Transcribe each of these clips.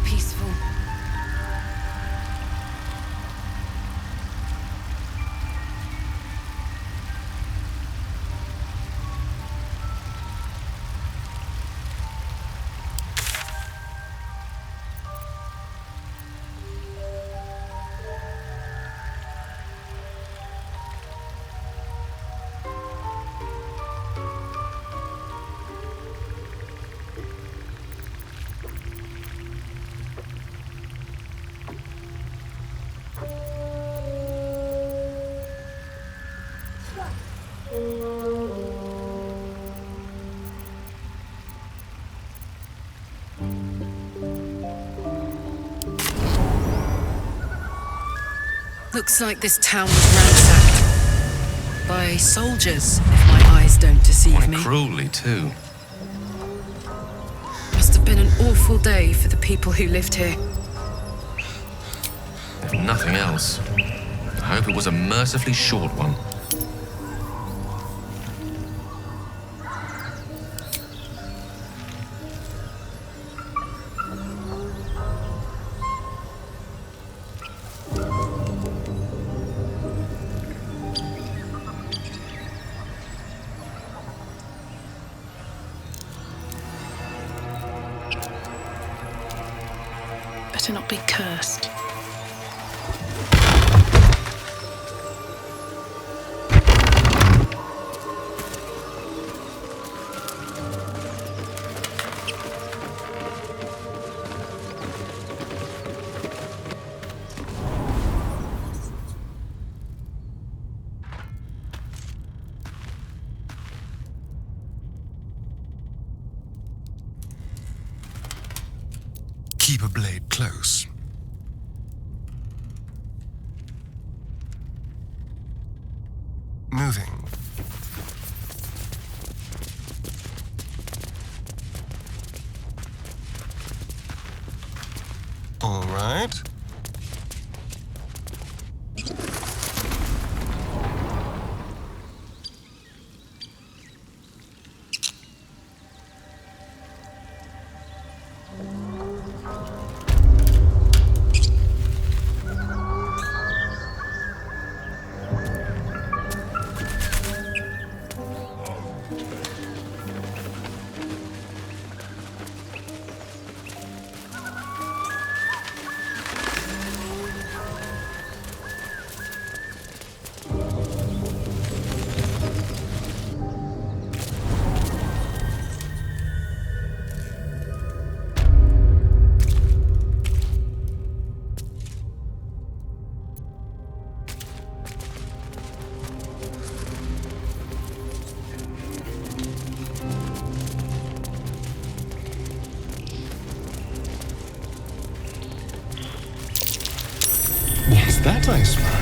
peaceful. Looks like this town was ransacked by soldiers, if my eyes don't deceive Quite me. cruelly, too. Must have been an awful day for the people who lived here. If nothing else, I hope it was a mercifully short one. Better not be cursed. Keep a blade close. Moving. All right. What's that I spy?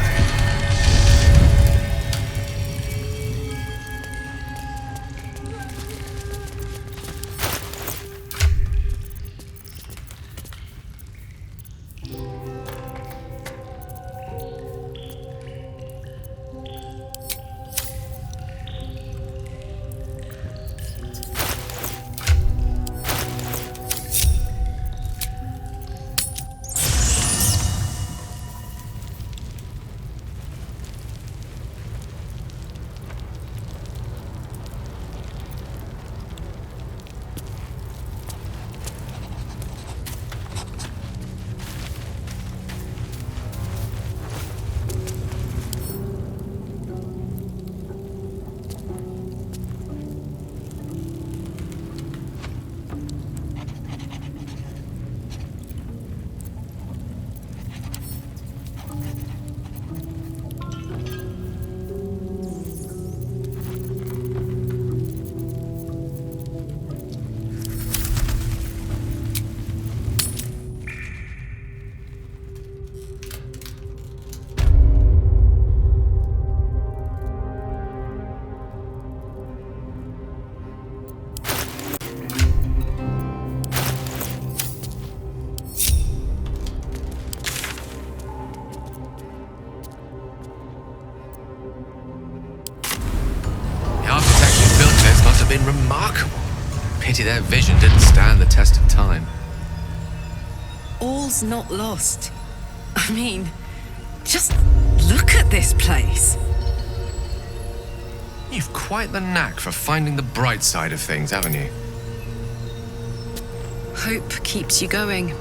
Been remarkable. Pity their vision didn't stand the test of time. all's not lost. I mean, just look at this place. You've quite the knack for finding the bright side of things, haven't you? Hope keeps you going.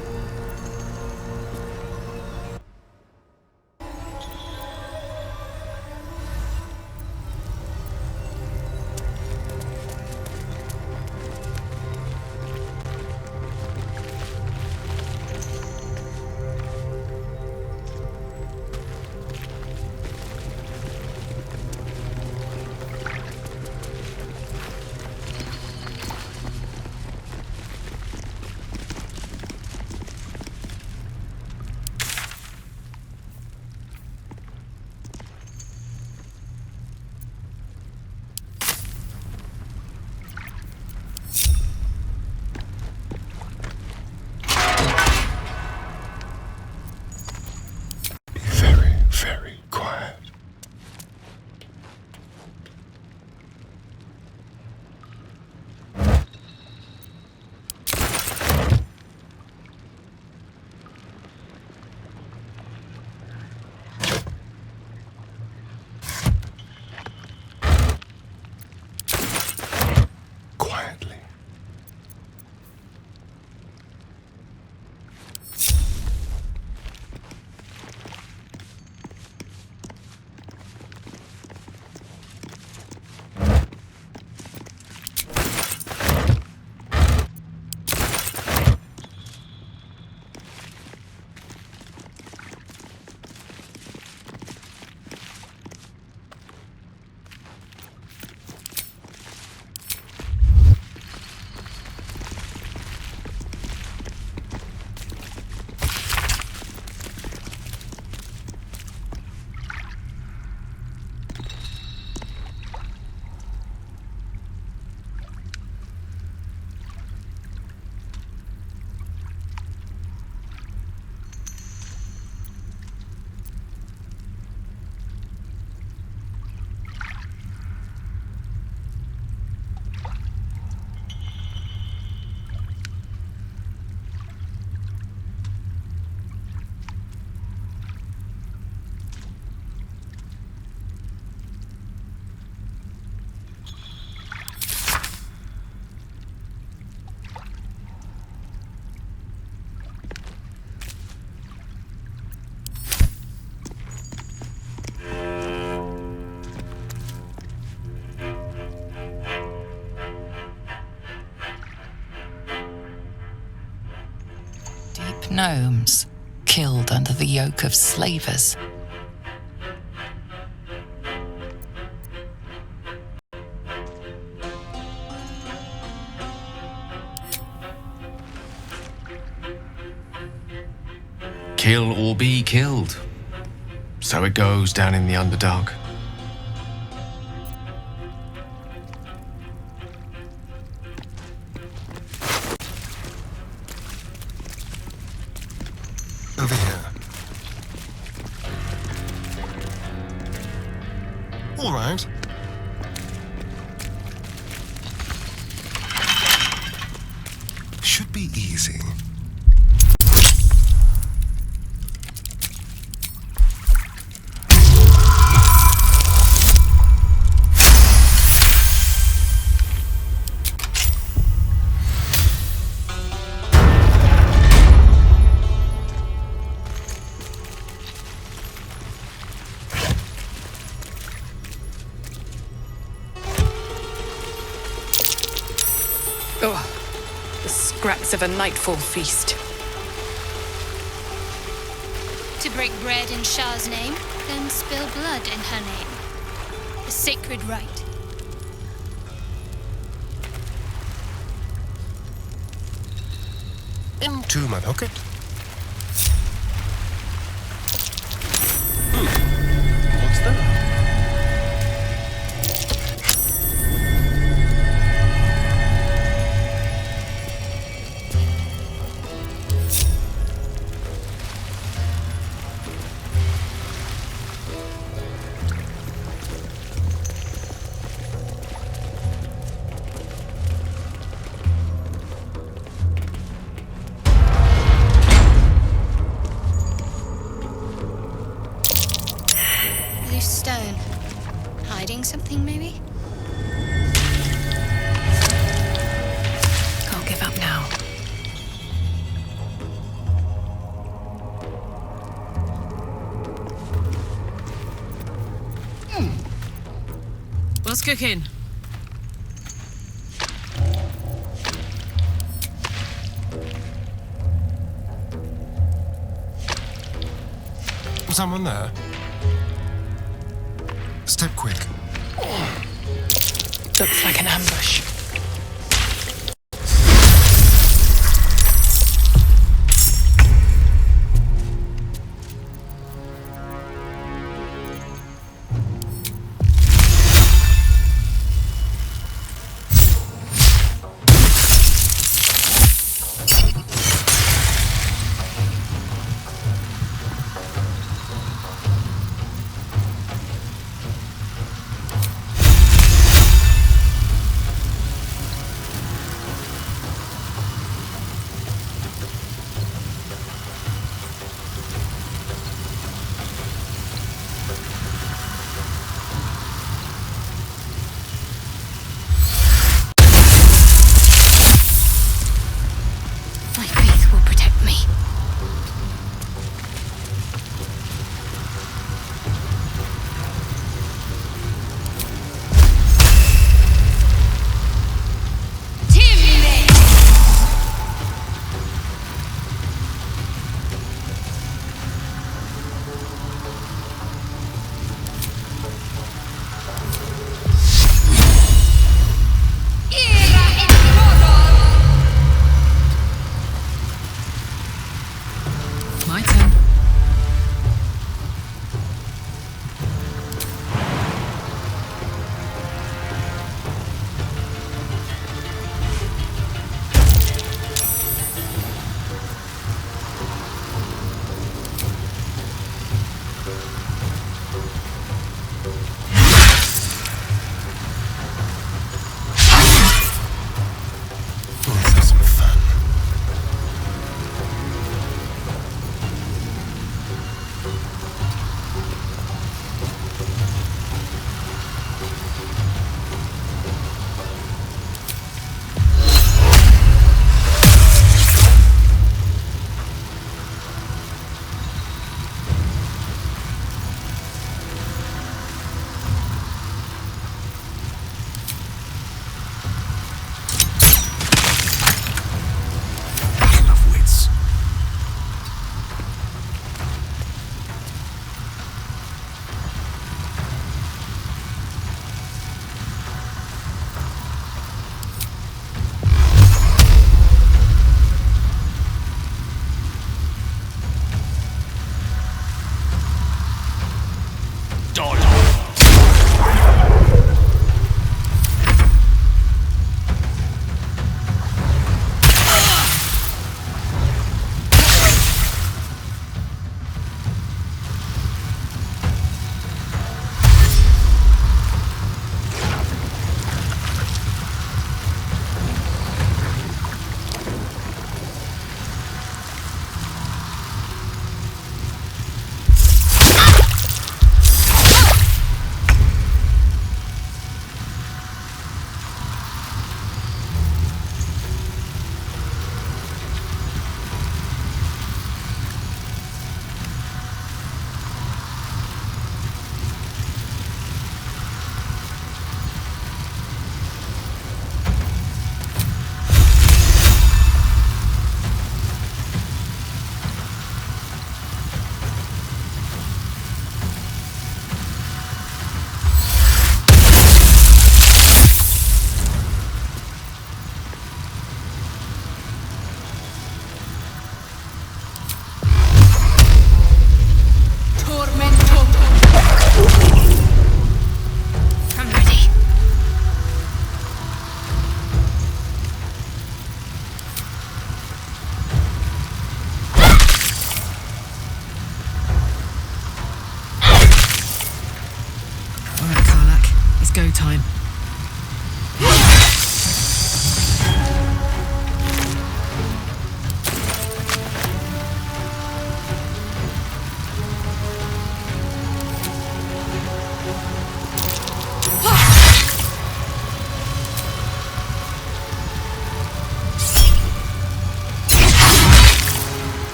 Very, very quiet. Quietly. Deep gnomes, killed under the yoke of slavers. Kill or be killed. So it goes down in the Underdark. Over here. All right. Should be easy. Oh, the scraps of a nightfall feast. To break bread in Shah's name, then spill blood in her name. A sacred rite. Into my pocket. What's that? something, maybe? Can't give up now. What's cooking? Someone there? Step quick. Looks like an ambush. My faith will protect me. My turn. Let's have some fun.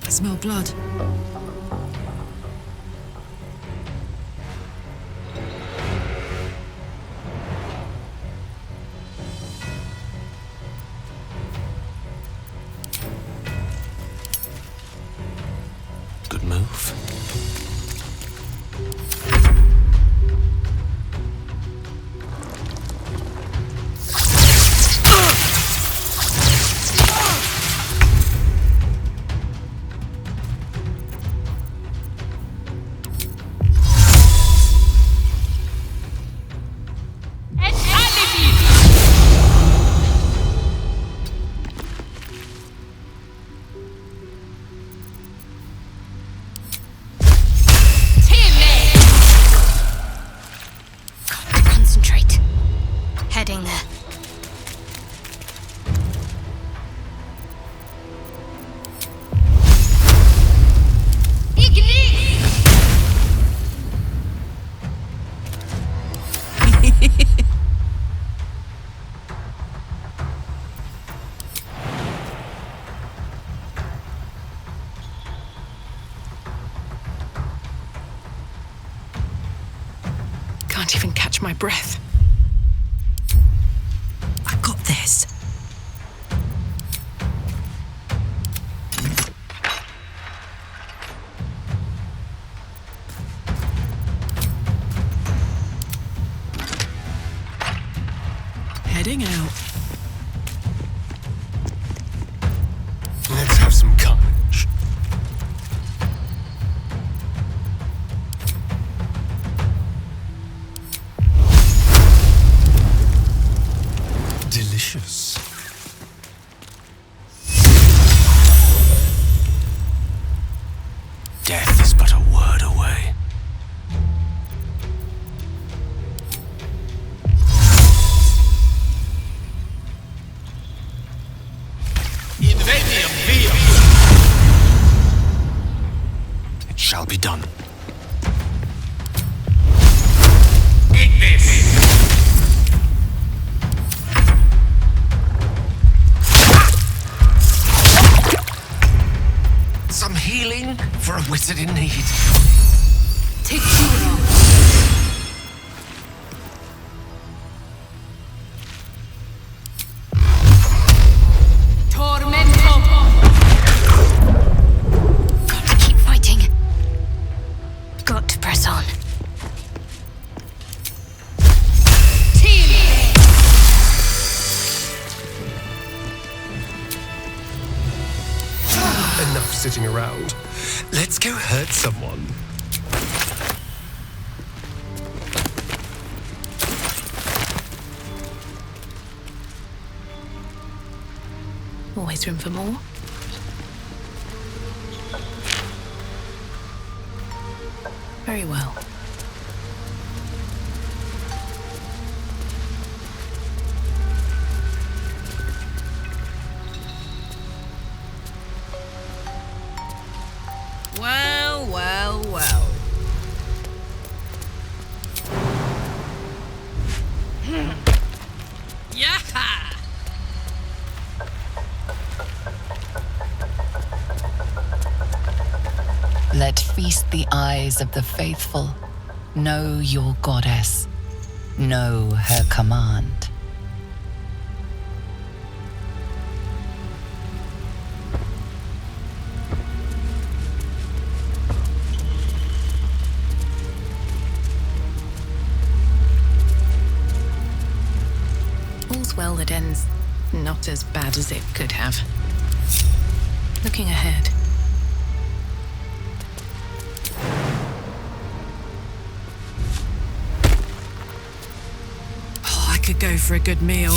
I smell blood. Good move. Concentrate. Heading there. Can't even catch my breath. I got this. Heading out. Let's have some carnage. Delicious. Death is but a word away. It shall be done. Some healing for a wizard in need. Take you along. Got to keep fighting. Got to press on. Enough sitting around. Let's go hurt someone. Always room for more. Very well. Well, well, well. Yaha! Let feast the eyes of the faithful. Know your goddess. Know her command. All's well that ends not as bad as it could have. Looking ahead. Oh, I could go for a good meal.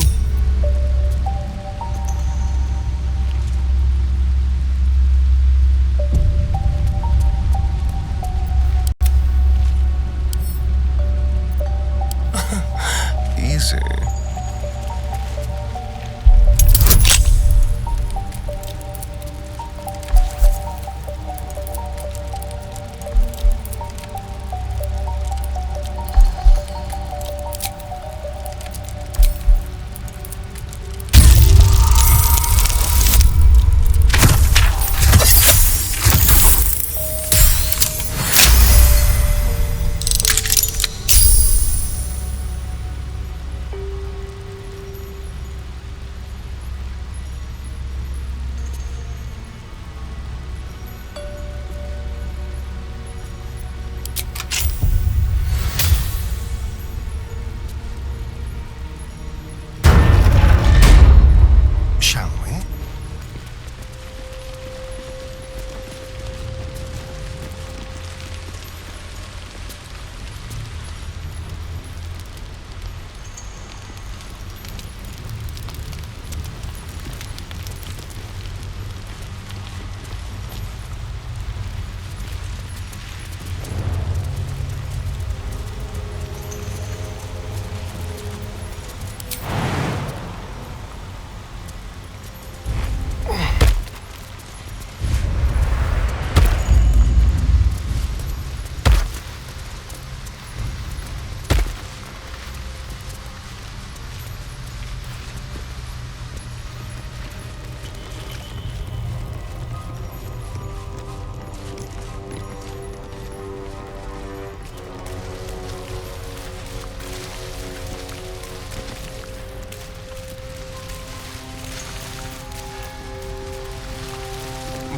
Easy.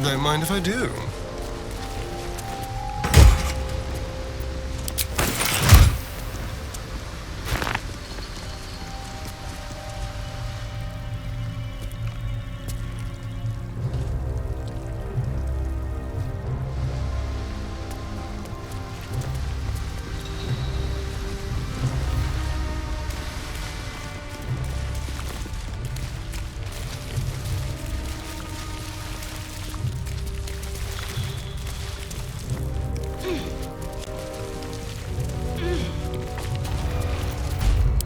Don't mind if I do.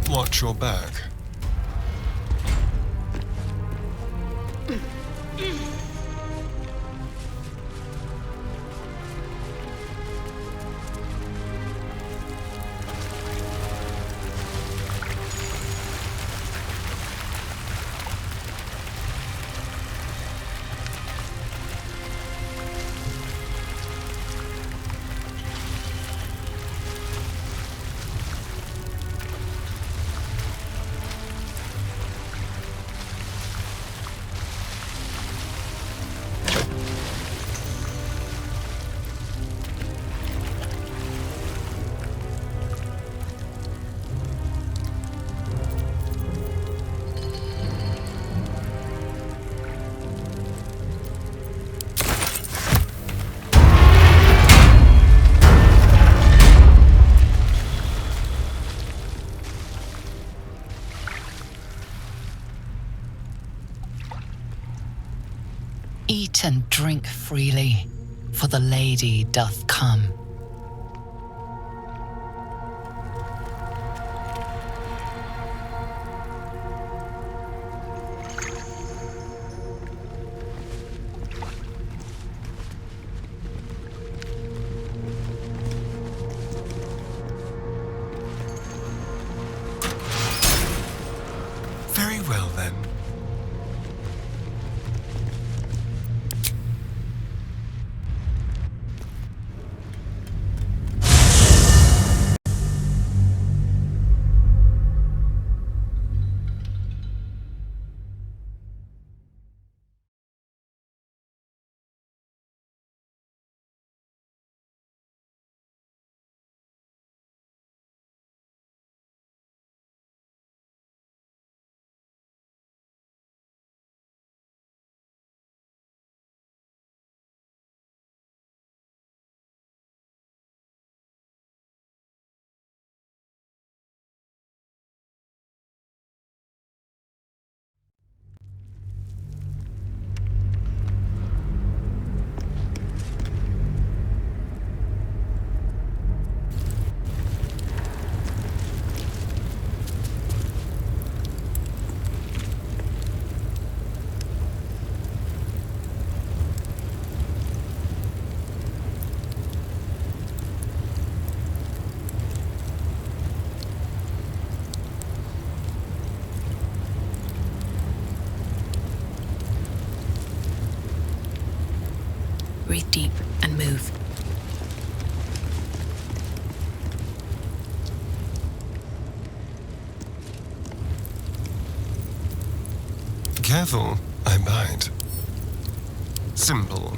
Watch your back. Eat and drink freely, for the lady doth come. Very well, then. Breathe deep and move. Careful, I bite. Simple.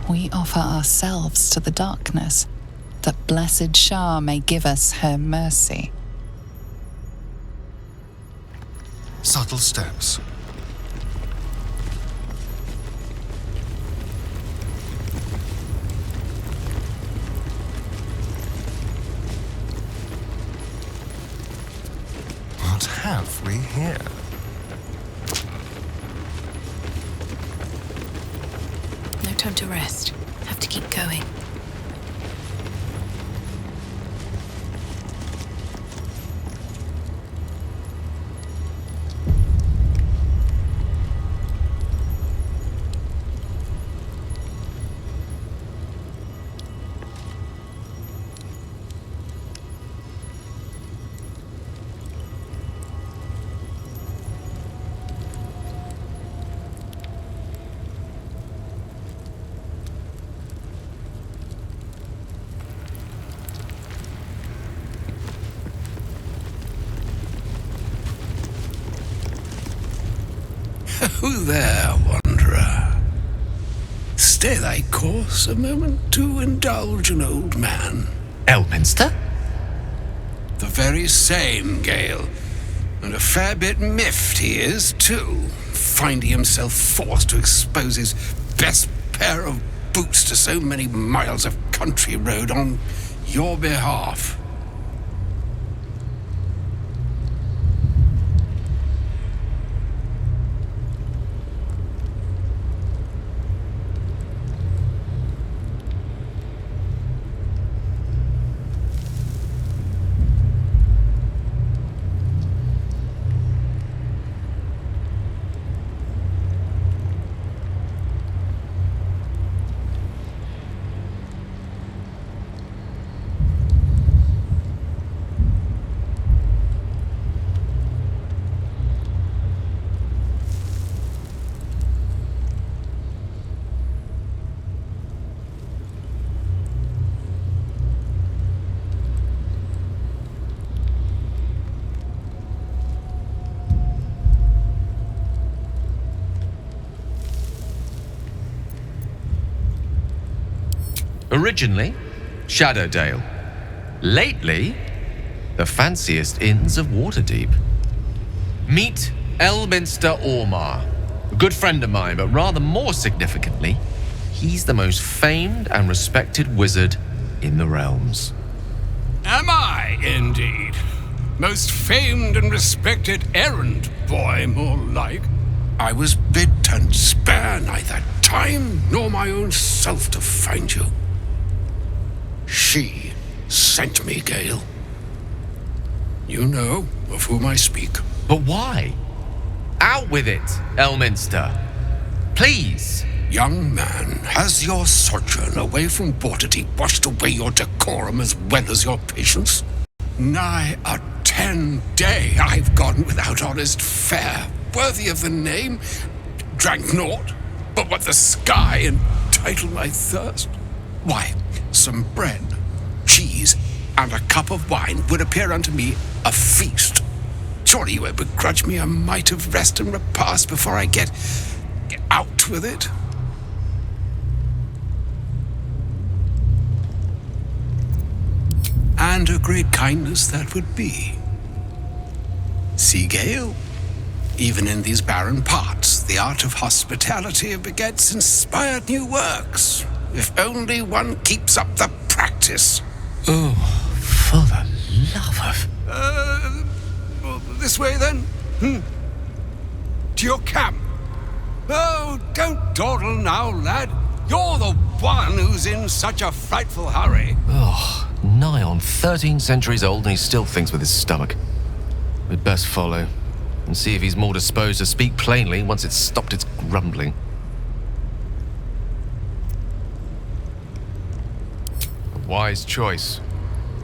We offer ourselves to the darkness, that blessed Shah may give us her mercy. Subtle steps. What have we here? No time to rest. Have to keep going. Oh there, wanderer. Stay thy course a moment to indulge an old man. Elminster? The very same, Gale. And a fair bit miffed he is, too, finding himself forced to expose his best pair of boots to so many miles of country road on your behalf. Originally, Shadowdale. Lately, the fanciest inns of Waterdeep. Meet Elminster Ormar, a good friend of mine, but rather more significantly, he's the most famed and respected wizard in the realms. Am I, indeed? Most famed and respected errand boy, more like. I was bid and spare neither time nor my own self to find you. She sent me, Gale. You know of whom I speak. But why? Out with it, Elminster. Please. Young man, has your sojourn away from Waterdeep washed away your decorum as well as your patience? Nigh a 10-day I've gone without honest fare, worthy of the name, drank naught but what the sky entitled my thirst. Why, some bread, cheese, and a cup of wine would appear unto me a feast. Surely you would begrudge me a mite of rest and repast before I get out with it? And a great kindness that would be. See, Gale, even in these barren parts, the art of hospitality begets inspired new works, if only one keeps up the practice. Oh, for the love of... This way then? To your camp. Oh, don't dawdle now, lad. You're the one who's in such a frightful hurry. Oh, nigh on 13 centuries old and he still thinks with his stomach. We'd best follow and see if he's more disposed to speak plainly once it's stopped its grumbling. A wise choice.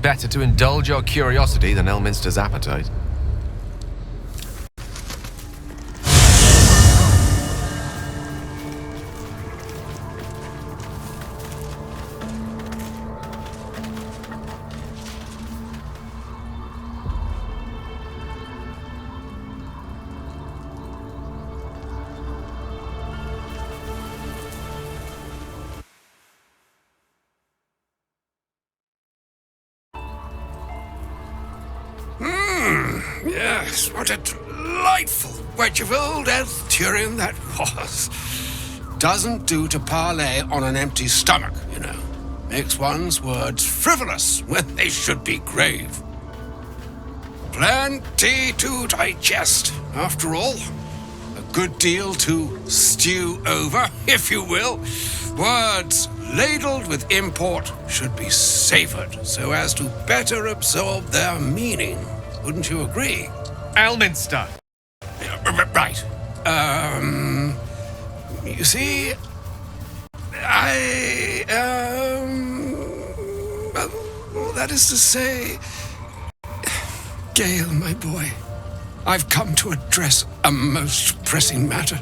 Better to indulge your curiosity than Elminster's appetite. Yes, what a delightful wedge of old Arthurian that was. Doesn't do to parley on an empty stomach, you know. Makes one's words frivolous when they should be grave. Plenty to digest, after all. A good deal to stew over, if you will. Words ladled with import should be savored so as to better absorb their meaning. Wouldn't you agree? Elminster! Right. You see, well, that is to say, Gale, my boy, I've come to address a most pressing matter.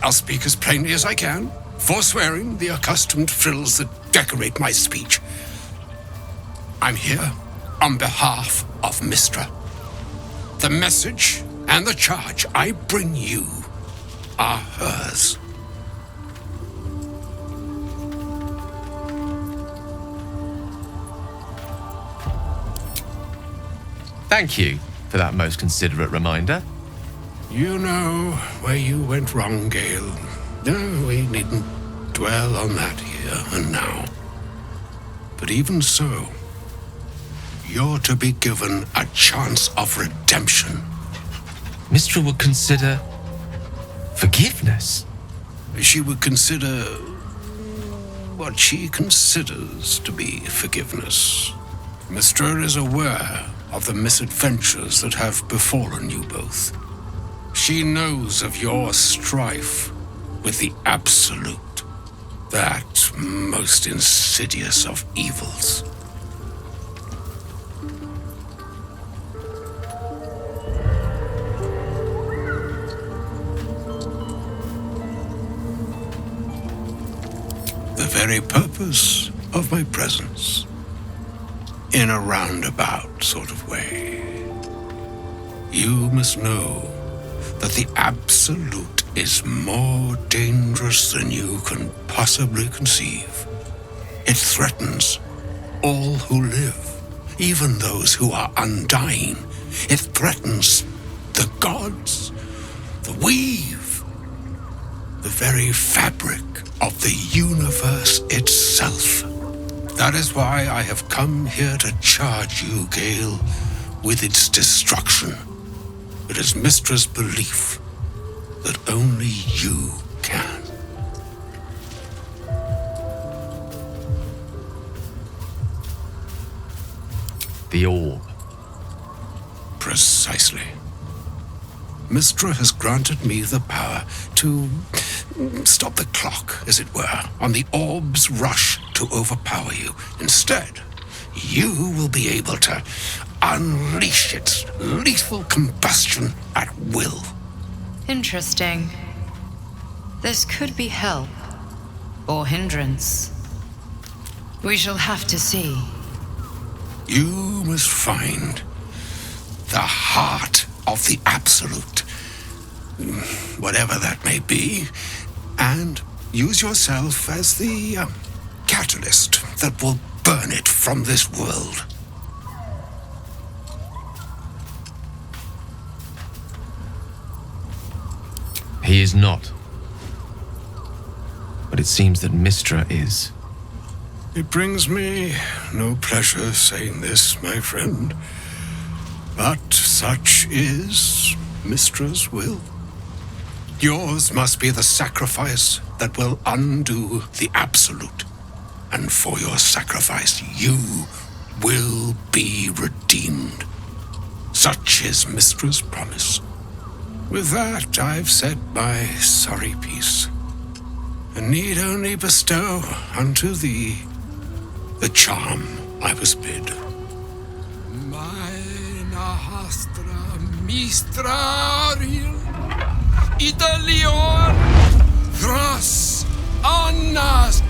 I'll speak as plainly as I can, forswearing the accustomed frills that decorate my speech. I'm here on behalf of Mistra. The message and the charge I bring you are hers. Thank you for that most considerate reminder. You know where you went wrong, Gale. No, we needn't dwell on that here and now. But even so, you're to be given a chance of redemption. Mystra would consider forgiveness. She would consider what she considers to be forgiveness. Mystra is aware of the misadventures that have befallen you both. She knows of your strife with the Absolute, that most insidious of evils. The very purpose of my presence, in a roundabout sort of way. You must know that the Absolute is more dangerous than you can possibly conceive. It threatens all who live, even those who are undying. It threatens the gods, the weave, the very fabric of the universe itself. That is why I have come here to charge you, Gale, with its destruction. It is Mystra's belief that only you can. The orb. Precisely. Mystra has granted me the power to stop the clock, as it were, on the orb's rush to overpower you. Instead, you will be able to unleash its lethal combustion at will. Interesting. This could be help or hindrance. We shall have to see. You must find the heart of the Absolute, whatever that may be, and use yourself as the catalyst that will burn it from this world. He is not. But it seems that Mystra is. It brings me no pleasure saying this, my friend, but such is Mystra's will. Yours must be the sacrifice that will undo the Absolute, and for your sacrifice you will be redeemed. Such is Mystra's promise. With that, I've said my sorry piece, and need only bestow unto thee the charm I was bid. Meine Hastra Mistrariel Italion Thras Annas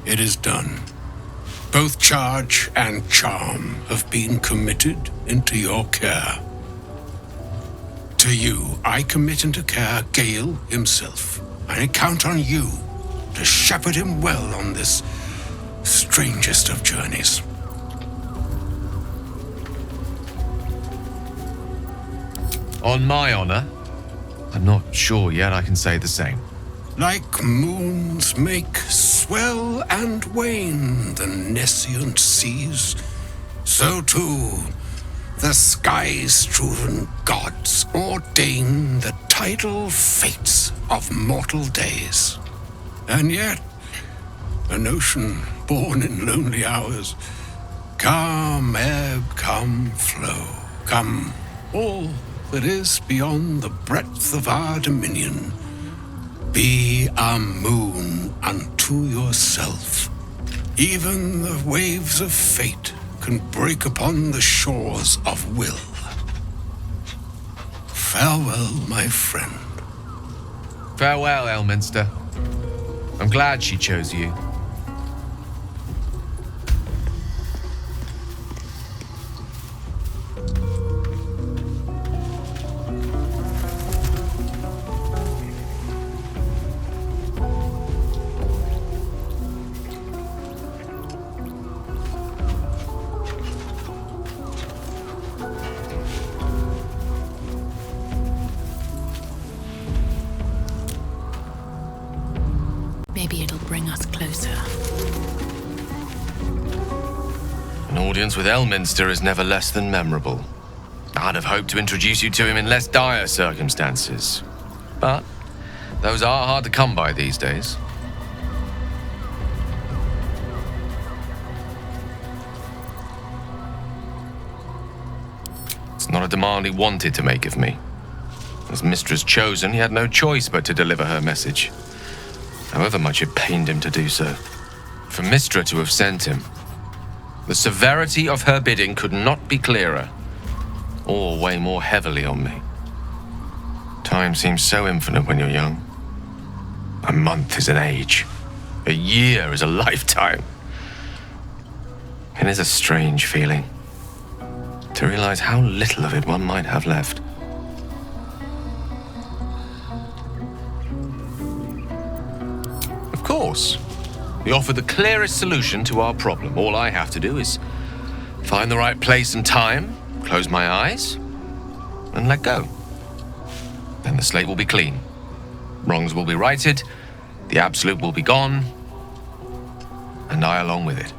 It is done. Both charge and charm have been committed into your care. To you, I commit into care Gale himself. I count on you to shepherd him well on this strangest of journeys. On my honor, I'm not sure yet I can say the same. Like moons make swell and wane the nescient seas, so too the sky-strewn gods ordain the tidal fates of mortal days. And yet, an ocean born in lonely hours, come ebb, come flow, come all that is beyond the breadth of our dominion, be a moon unto yourself. Even the waves of fate can break upon the shores of will. Farewell, my friend. Farewell, Elminster. I'm glad she chose you. An audience with Elminster is never less than memorable. I'd have hoped to introduce you to him in less dire circumstances. But those are hard to come by these days. It's not a demand he wanted to make of me. As mistress chosen, he had no choice but to deliver her message, however much it pained him to do so. For Mistra to have sent him, the severity of her bidding could not be clearer, or weigh more heavily on me. Time seems so infinite when you're young. A month is an age. A year is a lifetime. It is a strange feeling to realize how little of it one might have left. Of course, we offer the clearest solution to our problem. All I have to do is find the right place and time, close my eyes, and let go. Then the slate will be clean. Wrongs will be righted, the absolute will be gone, and I along with it.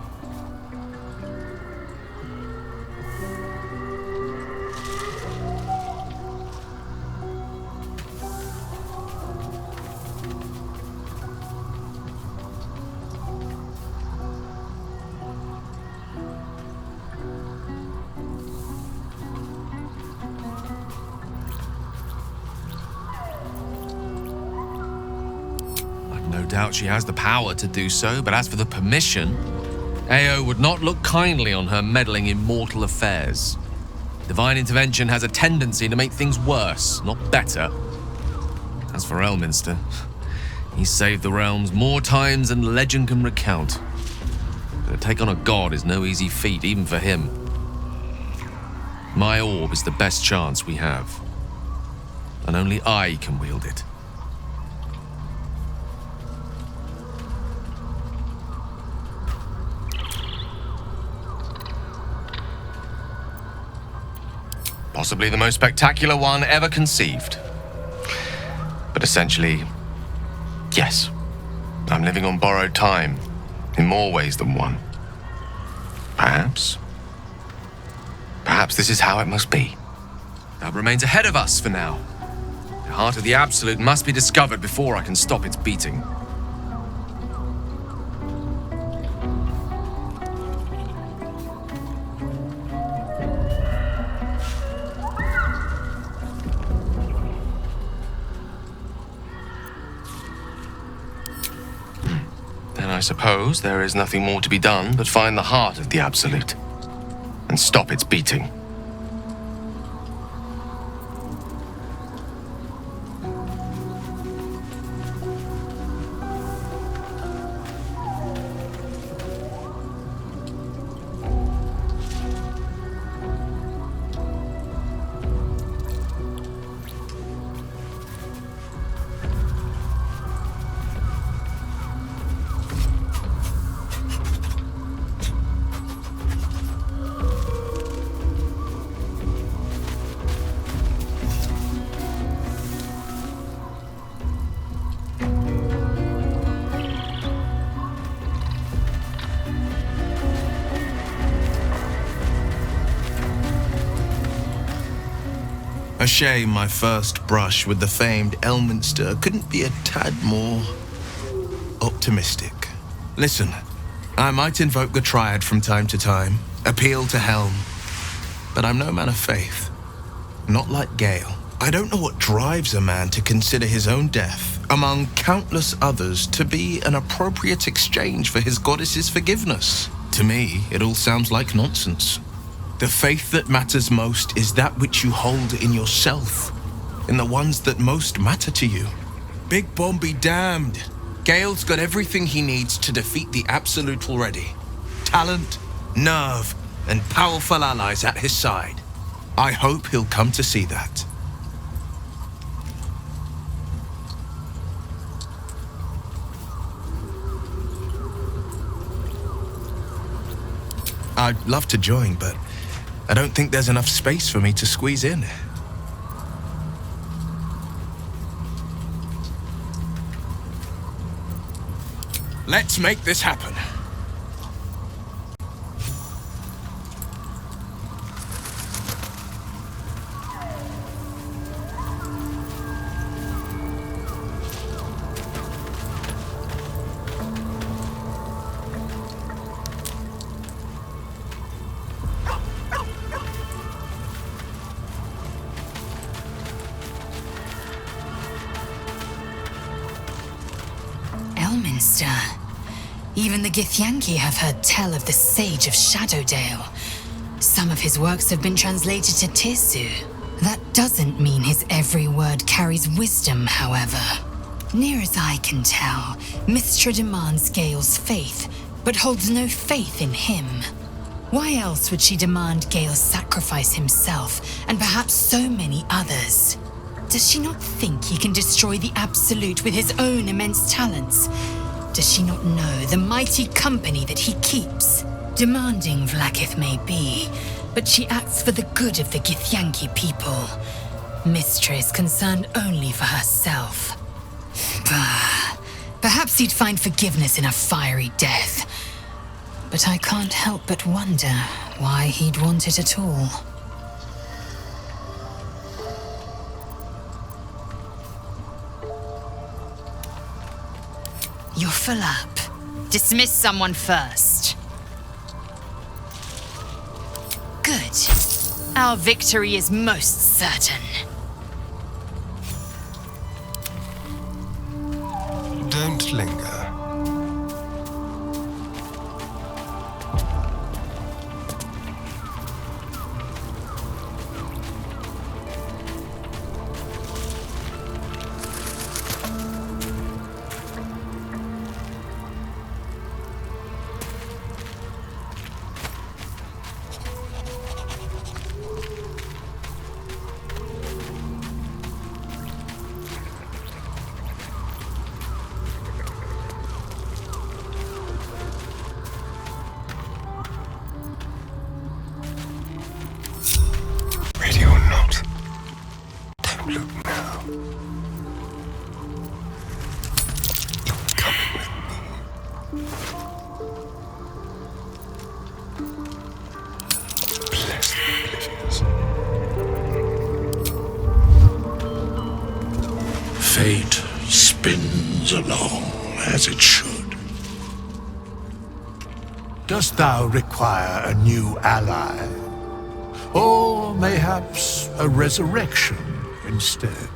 No doubt she has the power to do so, but as for the permission, Ao would not look kindly on her meddling in mortal affairs. Divine intervention has a tendency to make things worse, not better. As for Elminster, he's saved the realms more times than legend can recount. But to take on a god is no easy feat, even for him. My orb is the best chance we have, and only I can wield it. Possibly the most spectacular one ever conceived. But essentially, yes, I'm living on borrowed time in more ways than one. Perhaps this is how it must be. That remains ahead of us for now. The heart of the Absolute must be discovered before I can stop its beating. I suppose there is nothing more to be done but find the heart of the Absolute and stop its beating. A shame my first brush with the famed Elminster couldn't be a tad more optimistic. Listen, I might invoke the Triad from time to time, appeal to Helm, but I'm no man of faith. Not like Gale. I don't know what drives a man to consider his own death, among countless others, to be an appropriate exchange for his goddess's forgiveness. To me, it all sounds like nonsense. The faith that matters most is that which you hold in yourself, in the ones that most matter to you. Big Bomb be damned. Gale's got everything he needs to defeat the Absolute already. Talent, nerve, and powerful allies at his side. I hope he'll come to see that. I'd love to join, but I don't think there's enough space for me to squeeze in. Let's make this happen. Elminster. Even the Githyanki have heard tell of the Sage of Shadowdale. Some of his works have been translated to Tirsu. That doesn't mean his every word carries wisdom, however. Near as I can tell, Mystra demands Gale's faith, but holds no faith in him. Why else would she demand Gale sacrifice himself, and perhaps so many others? Does she not think he can destroy the Absolute with his own immense talents? Does she not know the mighty company that he keeps? Demanding Vlaakith may be, but she acts for the good of the Githyanki people. Mystra is concerned only for herself. Bah, perhaps he'd find forgiveness in a fiery death. But I can't help but wonder why he'd want it at all. You're full up. Dismiss someone first. Good. Our victory is most certain. Don't linger. Ready or not, don't look now. You're coming with me. Bless the oblivious. Fate spins along as it should. Dost thou require a new ally? Or mayhaps a resurrection instead?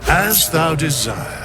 As thou desire.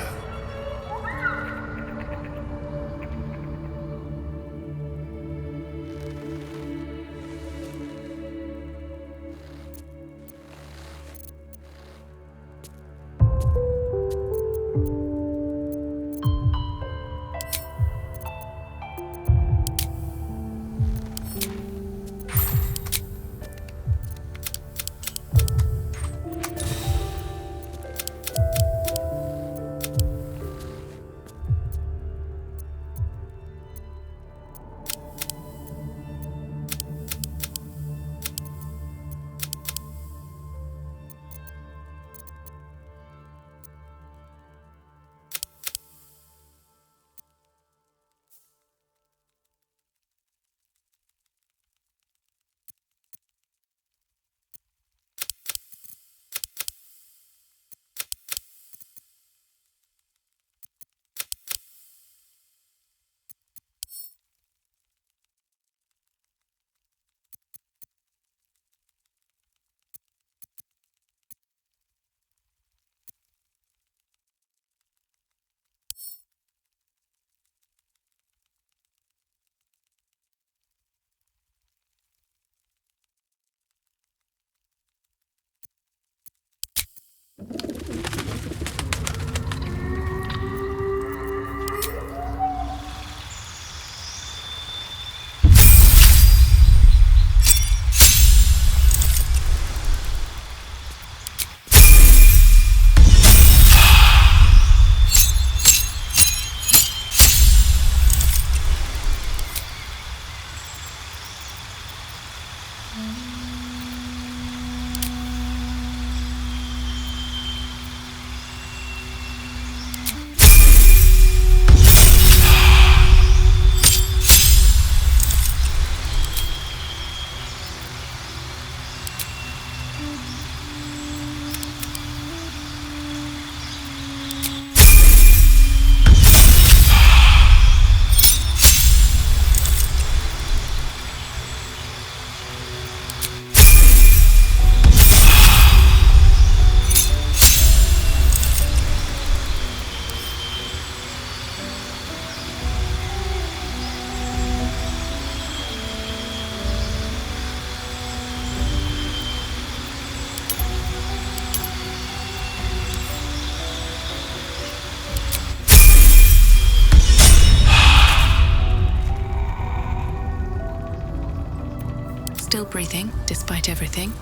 Still breathing, despite everything.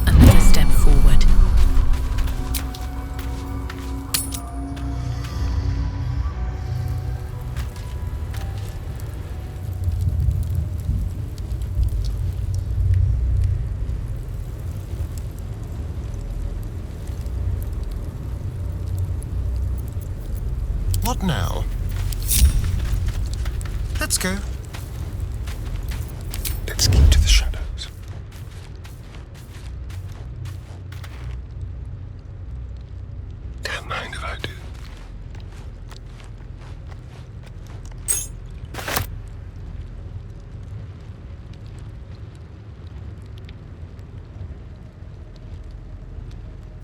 Another step forward. What now? Let's go. Let's keep to the shadows. Don't mind if I do.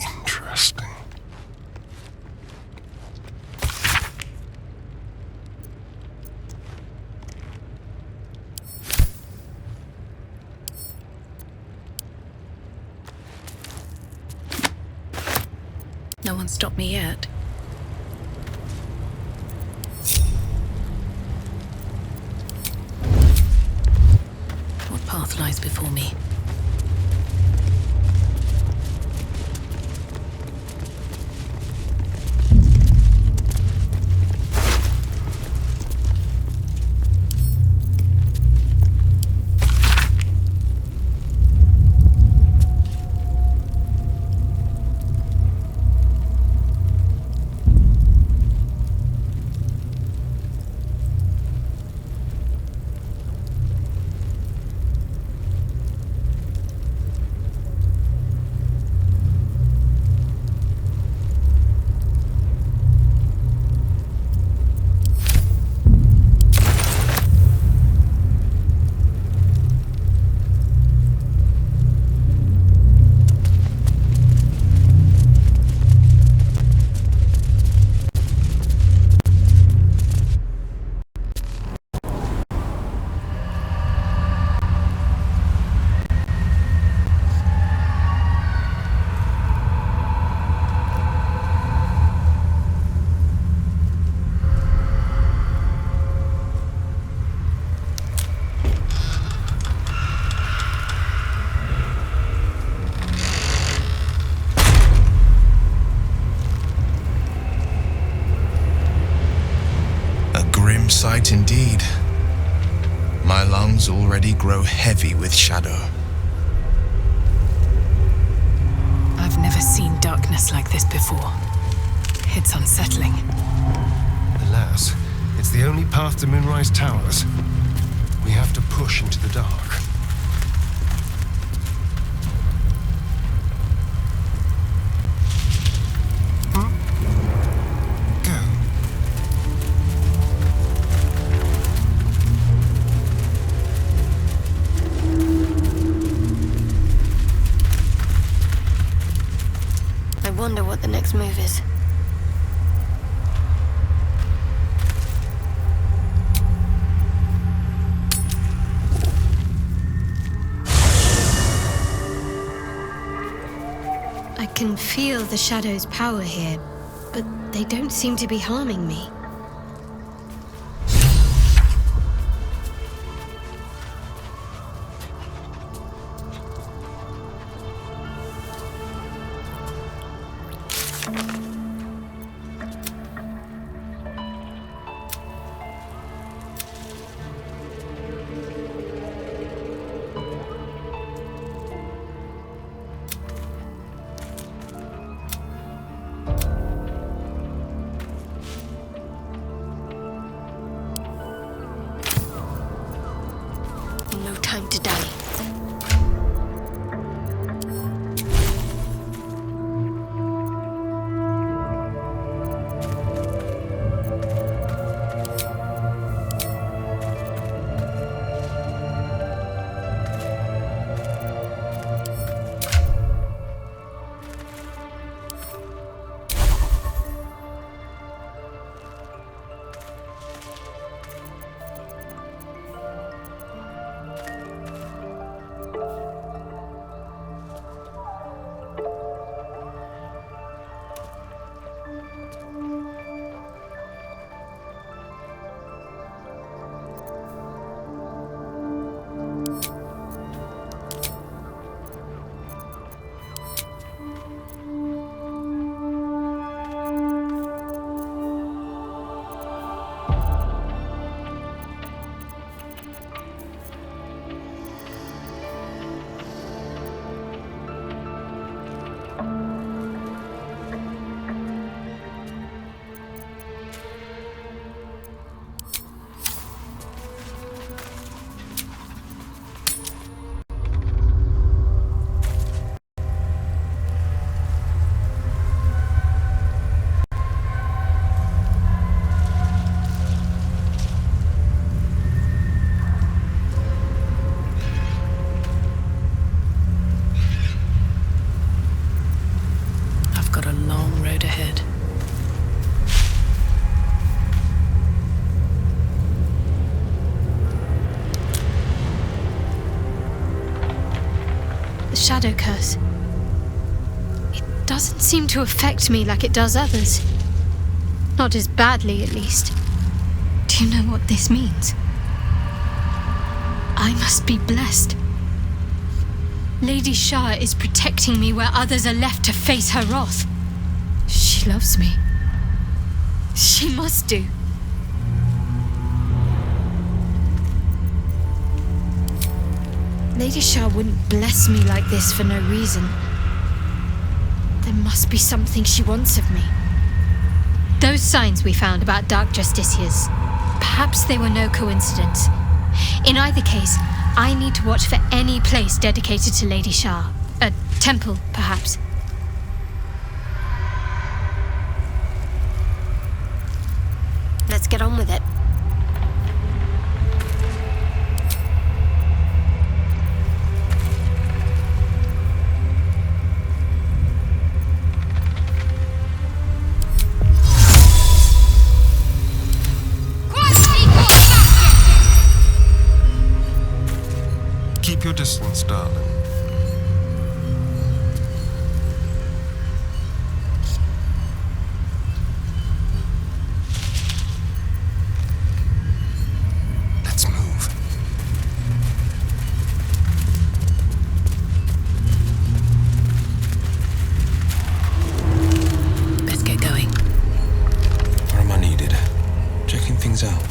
Interesting. No one stopped me yet. What path lies before me? Sight indeed. My lungs already grow heavy with shadow. I've never seen darkness like this before. It's unsettling. Alas, it's the only path to Moonrise Towers. We have to push into the dark. I wonder what the next move is. I can feel the shadow's power here, but they don't seem to be harming me. shadow curse. It doesn't seem to affect me like it does others. Not as badly, at least. Do you know what this means? I must be blessed. Lady Shah is protecting me where others are left to face her wrath. She loves me. She must do. Lady Shah wouldn't bless me like this for no reason. There must be something she wants of me. Those signs we found about Dark Justiciars, perhaps they were no coincidence. In either case, I need to watch for any place dedicated to Lady Shah. A temple, perhaps. Let's get on with it. Keep your distance, darling. Let's move. Let's get going. Where am I needed? Checking things out.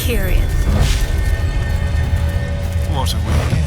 Curious. What are we here?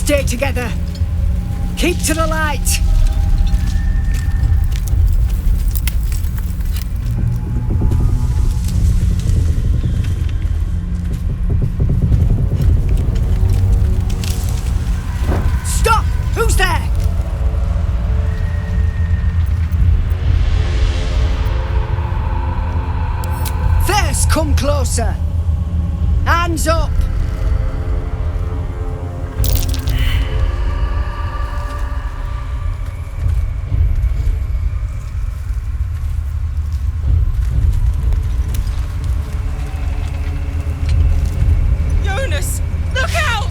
Stay together. Keep to the light. Stop! Who's there? First, come closer. Hands up. Jonas, look out!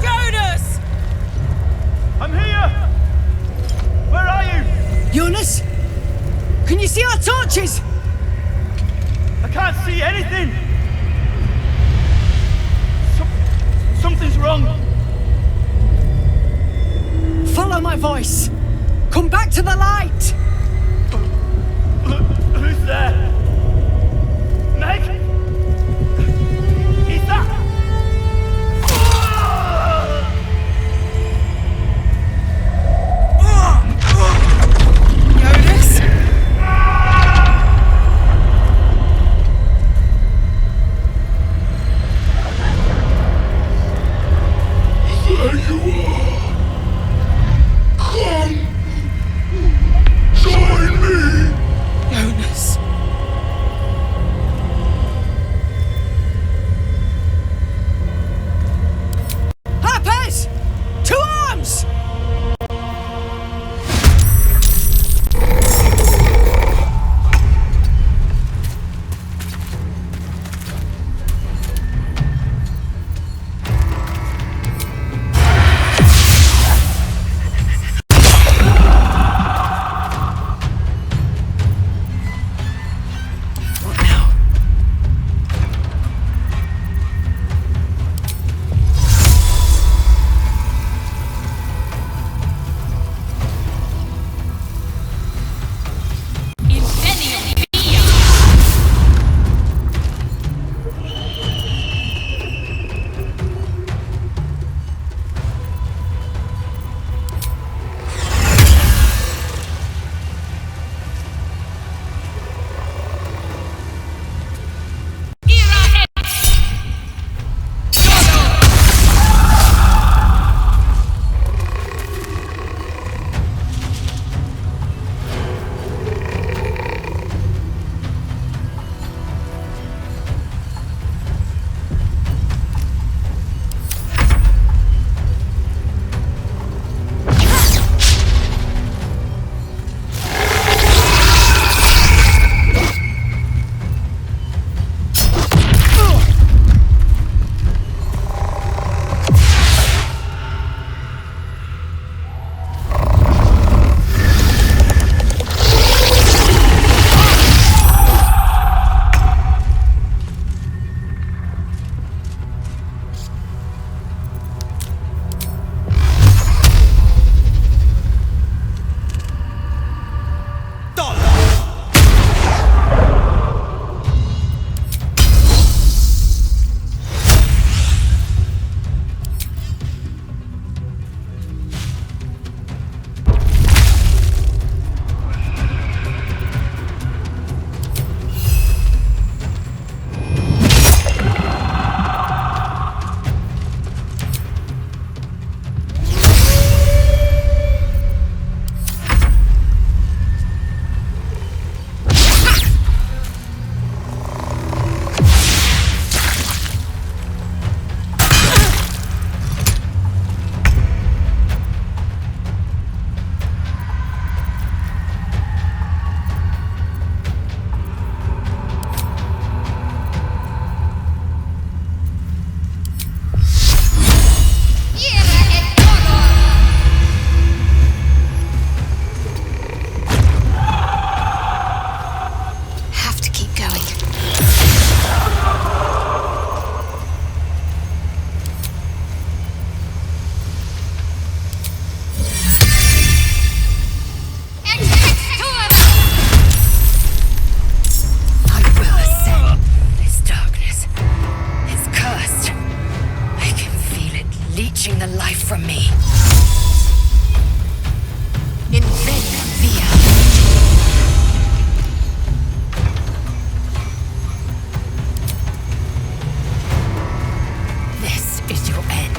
Jonas! I'm here! Where are you? Jonas? Can you see our torches? I can't see anything! Something's wrong. Follow my voice. Come back to the light. Who's there? Meg? Is that? Jonas? There you are. Come. leeching the life from me. In venia via. This is your end.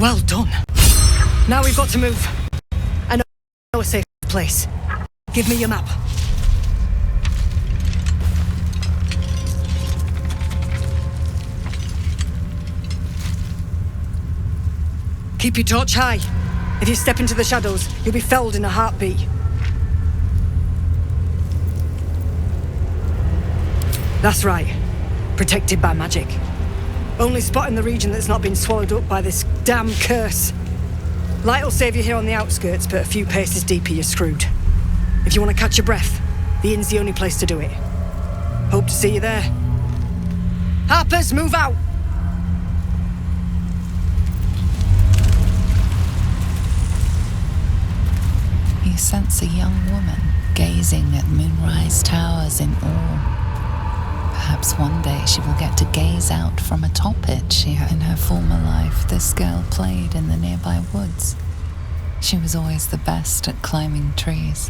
Well done. Now we've got to move. I know a safe place. Give me your map. Keep your torch high. If you step into the shadows, you'll be felled in a heartbeat. That's right. Protected by magic. Only spot in the region that's not been swallowed up by this damn curse. Light will save you here on the outskirts, but a few paces deeper you're screwed. If you want to catch your breath, the inn's the only place to do it. Hope to see you there. Harpers, move out! You sense a young woman gazing at Moonrise Towers in awe. Perhaps one day she will get to gaze out from atop it. In her former life, this girl played in the nearby woods. She was always the best at climbing trees.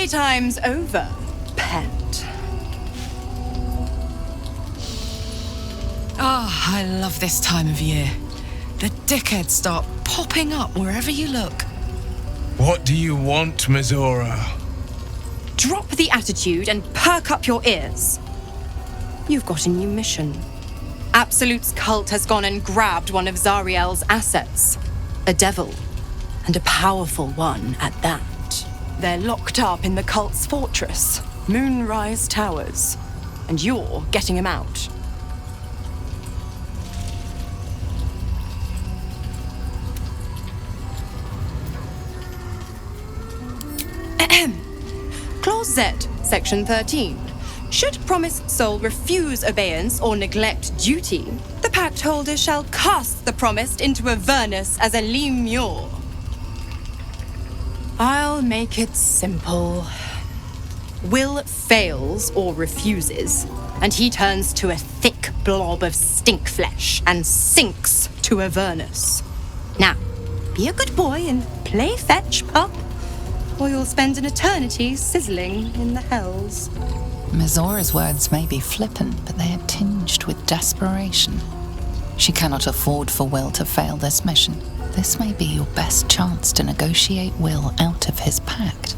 Playtime's over, pet. Ah, I love this time of year. The dickheads start popping up wherever you look. What do you want, Mizora? Drop the attitude and perk up your ears. You've got a new mission. Absolute's cult has gone and grabbed one of Zariel's assets. A devil. And a powerful one at that. They're locked up in the cult's fortress, Moonrise Towers. And you're getting him out. Clause Z, Section 13. Should promised soul refuse obeyance or neglect duty, the pact holder shall cast the promised into Avernus as a lemure. I'll make it simple. Will fails or refuses, and he turns to a thick blob of stink flesh and sinks to Avernus. Now, be a good boy and play fetch, pup, or you'll spend an eternity sizzling in the hells. Mizora's words may be flippant, but they are tinged with desperation. She cannot afford for Will to fail this mission. This may be your best chance to negotiate Will out of his pact.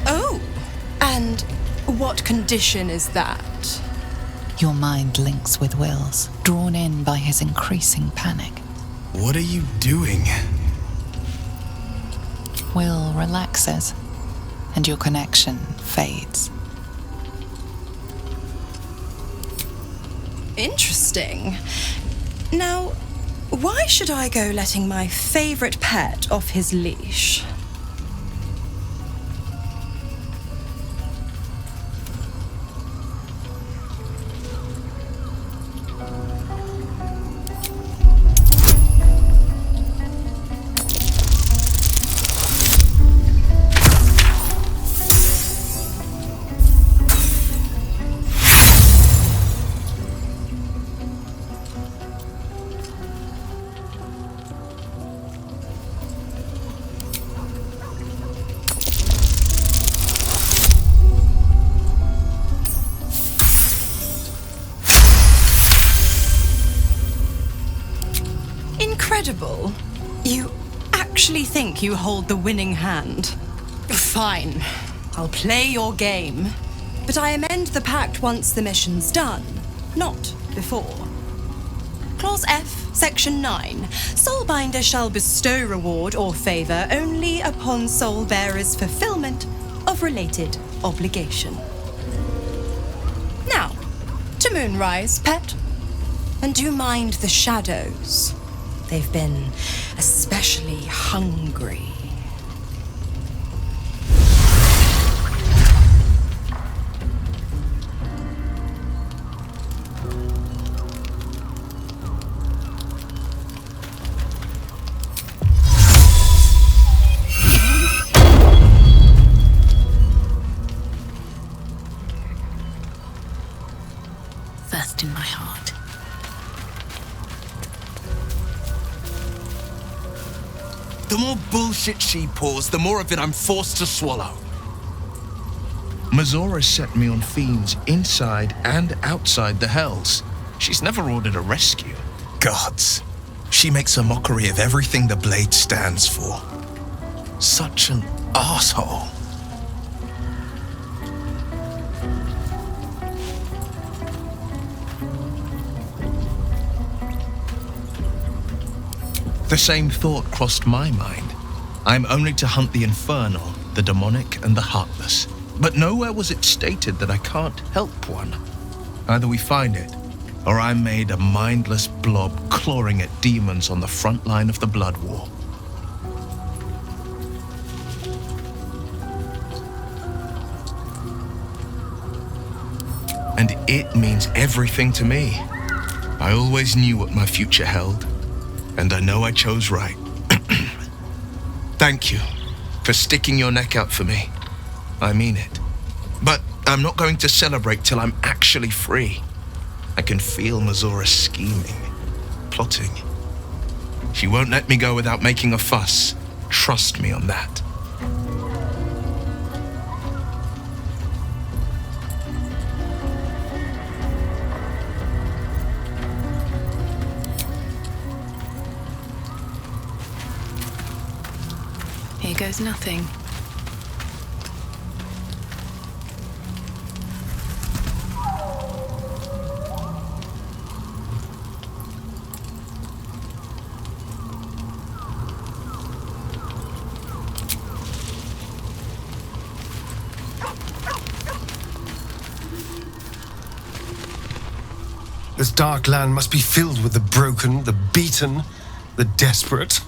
Oh, and what condition is that? Your mind links with Will's, drawn in by his increasing panic. What are you doing? Will relaxes, and your connection fades. Interesting. Now, why should I go letting my favorite pet off his leash? Incredible. You actually think you hold the winning hand? Fine. I'll play your game. But I amend the pact once the mission's done, not before. Clause F, Section 9. Soulbinder shall bestow reward or favor only upon soul-bearer's fulfillment of related obligation. Now, to Moonrise, pet. And do mind the shadows. They've been especially hungry. First in my heart. The more bullshit she pours, the more of it I'm forced to swallow. Mizora set me on fiends inside and outside the hells. She's never ordered a rescue. Gods. She makes a mockery of everything the blade stands for. Such an asshole. The same thought crossed my mind. I'm only to hunt the infernal, the demonic, and the heartless. But nowhere was it stated that I can't help one. Either we find it, or I'm made a mindless blob clawing at demons on the front line of the blood war. And it means everything to me. I always knew what my future held. And I know I chose right. Thank you for sticking your neck out for me. I mean it. But I'm not going to celebrate till I'm actually free. I can feel Mizora scheming, plotting. She won't let me go without making a fuss. Trust me on that. Here goes nothing. This dark land must be filled with the broken, the beaten, the desperate.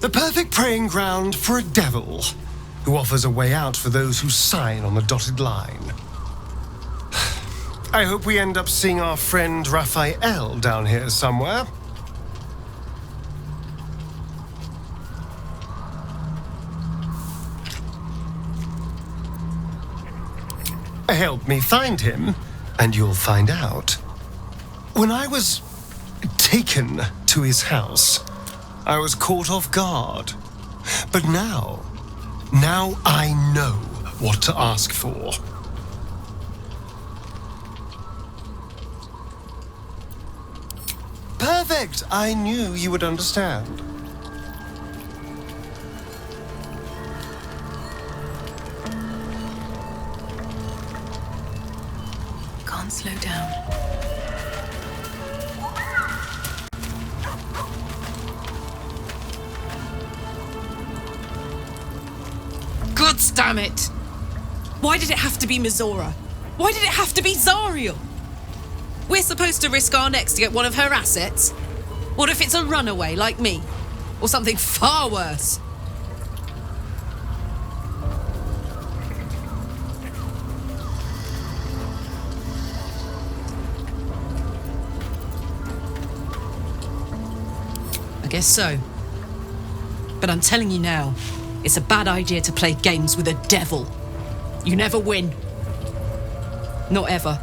The perfect preying ground for a devil who offers a way out for those who sign on the dotted line. I hope we end up seeing our friend Raphael down here somewhere. Help me find him, and you'll find out. When I was taken to his house, I was caught off guard. But now I know what to ask for. Perfect! I knew you would understand. Can't slow down. God damn it! Why did it have to be Mizora? Why did it have to be Zariel? We're supposed to risk our necks to get one of her assets? What if it's a runaway like me? Or something far worse? I guess so. But I'm telling you now, it's a bad idea to play games with a devil. You never win. Not ever.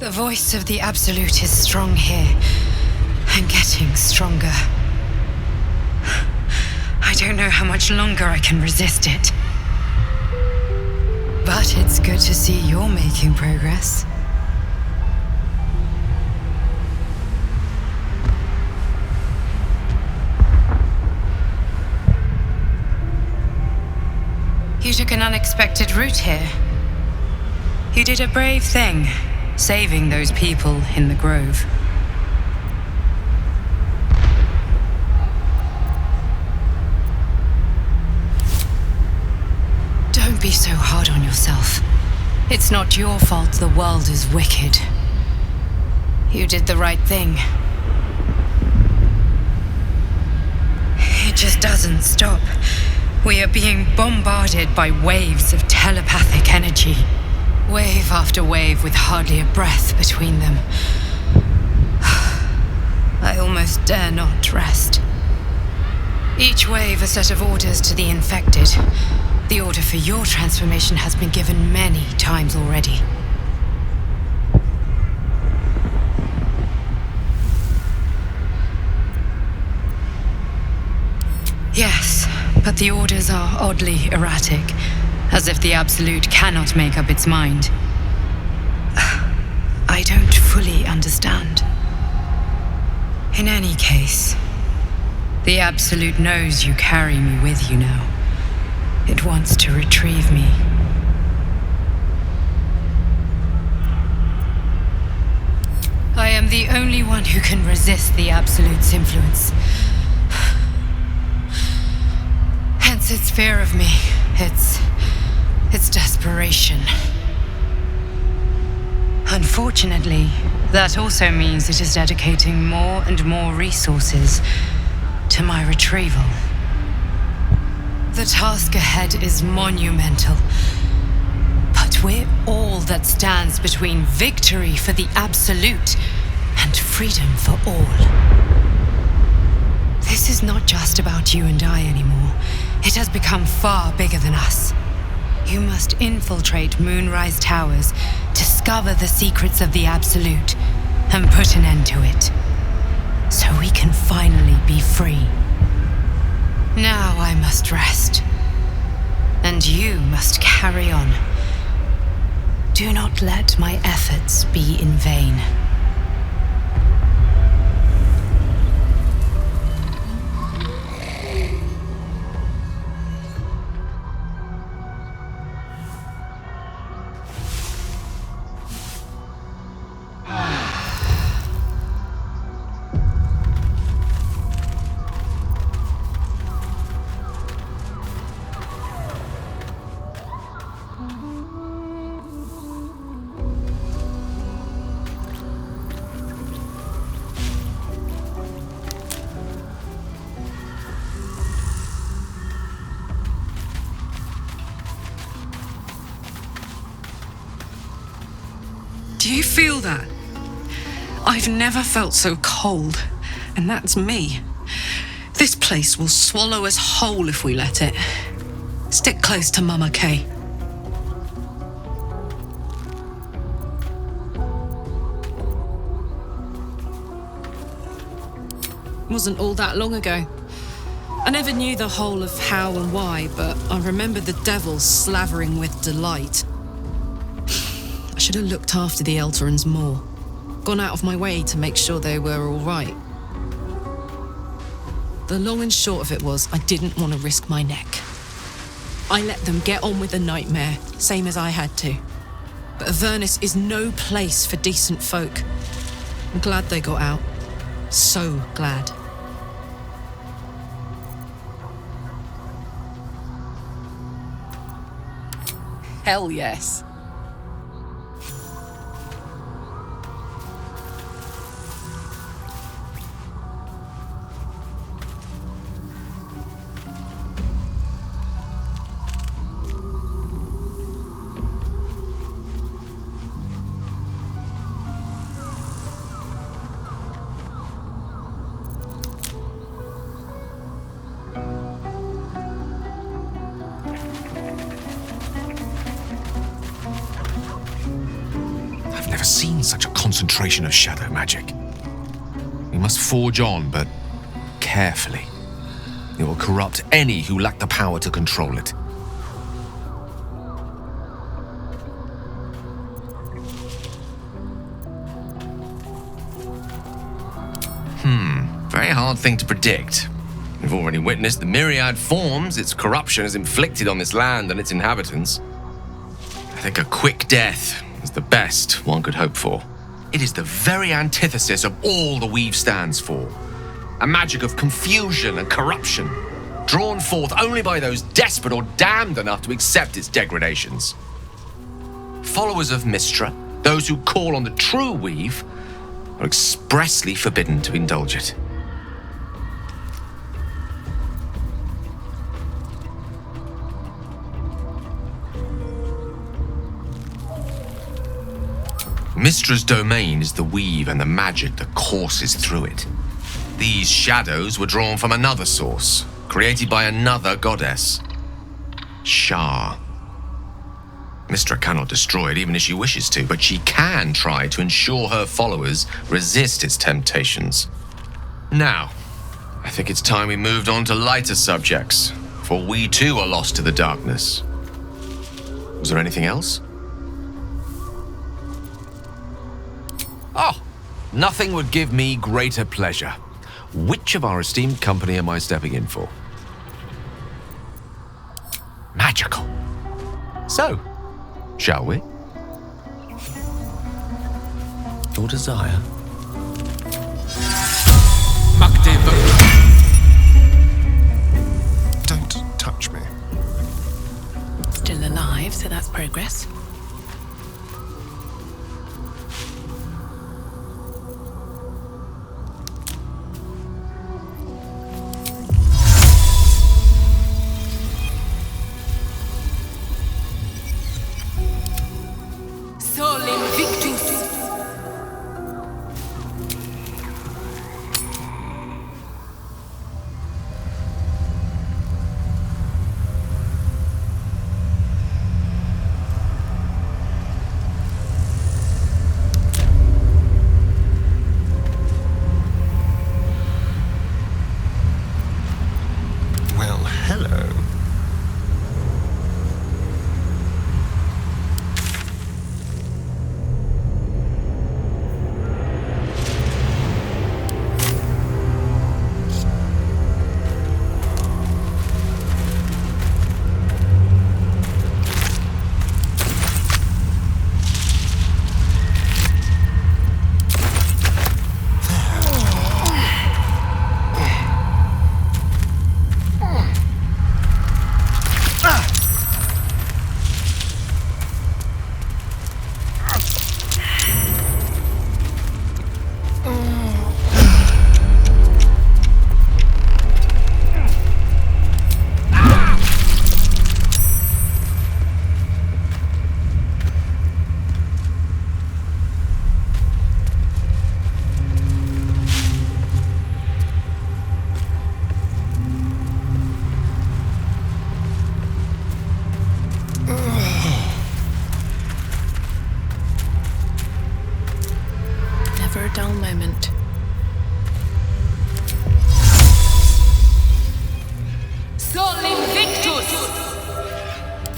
The voice of the Absolute is strong here, and getting stronger. I don't know how much longer I can resist it. But it's good to see you're making progress. You took an unexpected route here. You did a brave thing, saving those people in the grove. Don't be so hard on yourself. It's not your fault the world is wicked. You did the right thing. It just doesn't stop. We are being bombarded by waves of telepathic energy. Wave after wave with hardly a breath between them. I almost dare not rest. Each wave a set of orders to the infected. The order for your transformation has been given many times already. Yes, but the orders are oddly erratic, as if the Absolute cannot make up its mind. I don't fully understand. In any case, the Absolute knows you carry me with you now. It wants to retrieve me. I am the only one who can resist the Absolute's influence. Hence its fear of me, its desperation. Unfortunately, that also means it is dedicating more and more resources to my retrieval. The task ahead is monumental, but we're all that stands between victory for the Absolute and freedom for all. This is not just about you and I anymore. It has become far bigger than us. You must infiltrate Moonrise Towers, discover the secrets of the Absolute, and put an end to it. So we can finally be free. Now I must rest. And you must carry on. Do not let my efforts be in vain. Do you feel that? I've never felt so cold, and that's me. This place will swallow us whole if we let it. Stick close to Mama Kay. Wasn't all that long ago. I never knew the whole of how and why, but I remember the devil slavering with delight. I should have looked after the Elterans more. Gone out of my way to make sure they were all right. The long and short of it was, I didn't want to risk my neck. I let them get on with the nightmare, same as I had to. But Avernus is no place for decent folk. I'm glad they got out. So glad. Hell yes. Seen such a concentration of shadow magic. We must forge on, but carefully. It will corrupt any who lack the power to control it. Very hard thing to predict. We've already witnessed the myriad forms its corruption has inflicted on this land and its inhabitants. I think a quick death is the best one could hope for. It is the very antithesis of all the Weave stands for. A magic of confusion and corruption, drawn forth only by those desperate or damned enough to accept its degradations. Followers of Mystra, those who call on the true Weave, are expressly forbidden to indulge it. Mystra's domain is the Weave and the magic that courses through it. These shadows were drawn from another source, created by another goddess, Shah. Mystra cannot destroy it even if she wishes to, but she can try to ensure her followers resist its temptations. Now, I think it's time we moved on to lighter subjects, for we too are lost to the darkness. Was there anything else? Oh, nothing would give me greater pleasure. Which of our esteemed company am I stepping in for? Magical. So, shall we? Your desire. Don't touch me. Still alive, so that's progress.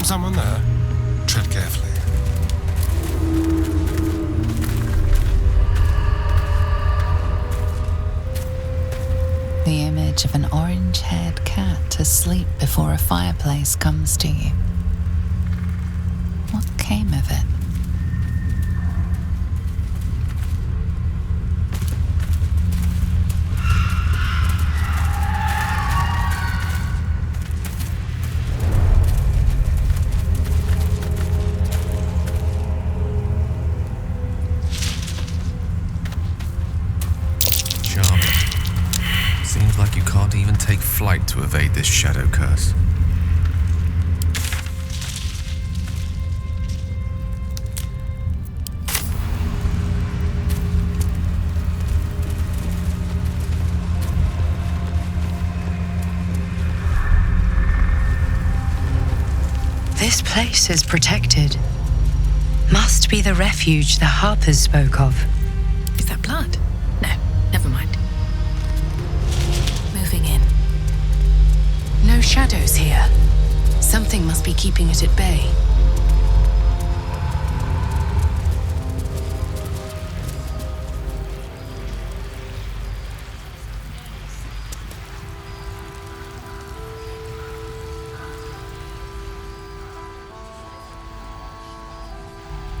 Someone there. Tread carefully. The image of an orange-haired cat asleep before a fireplace comes to you. What came of it? Flight to evade this shadow curse. This place is protected. Must be the refuge the Harpers spoke of. Is that blood? No, never mind. Moving in. No shadows here. Something must be keeping it at bay.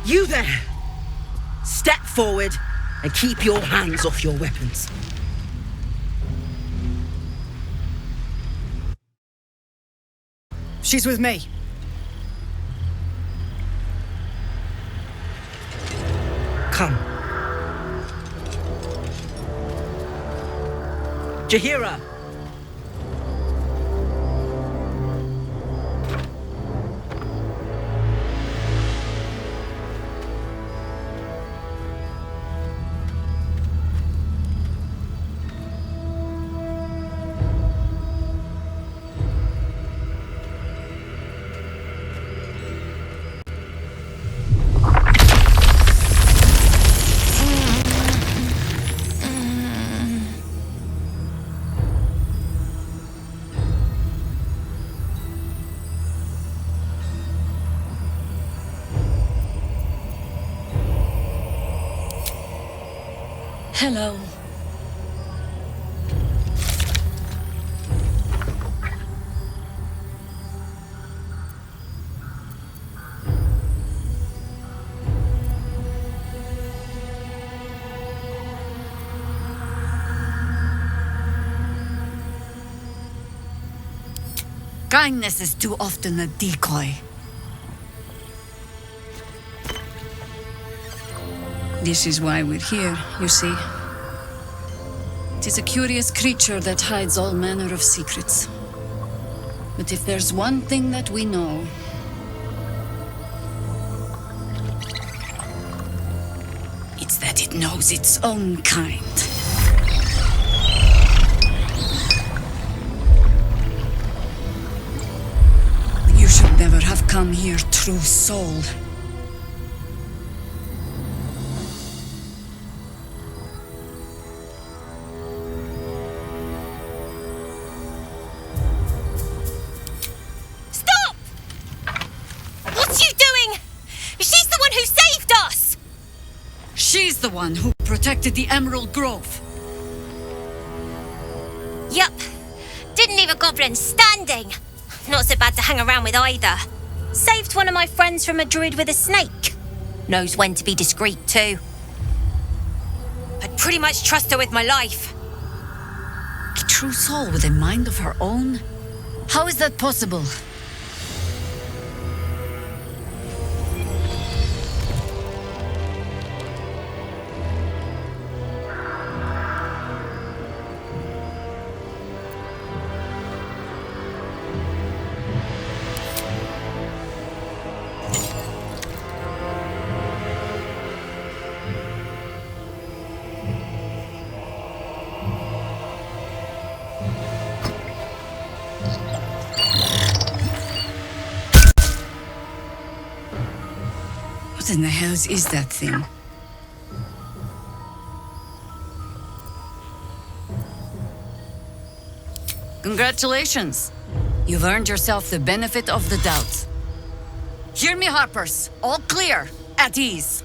You there! Step forward and keep your hands off your weapons. She's with me. Come. Jaheira! Hello. Kindness is too often a decoy. This is why we're here, you see. It is a curious creature that hides all manner of secrets. But if there's one thing that we know, it's that it knows its own kind. You should never have come here, true soul. She's the one who protected the Emerald Grove. Yup. Didn't leave a goblin standing. Not so bad to hang around with either. Saved one of my friends from a druid with a snake. Knows when to be discreet too. I'd pretty much trust her with my life. A true soul with a mind of her own? How is that possible? What in the hells is that thing? Congratulations. You've earned yourself the benefit of the doubt. Hear me, Harpers. All clear. At ease.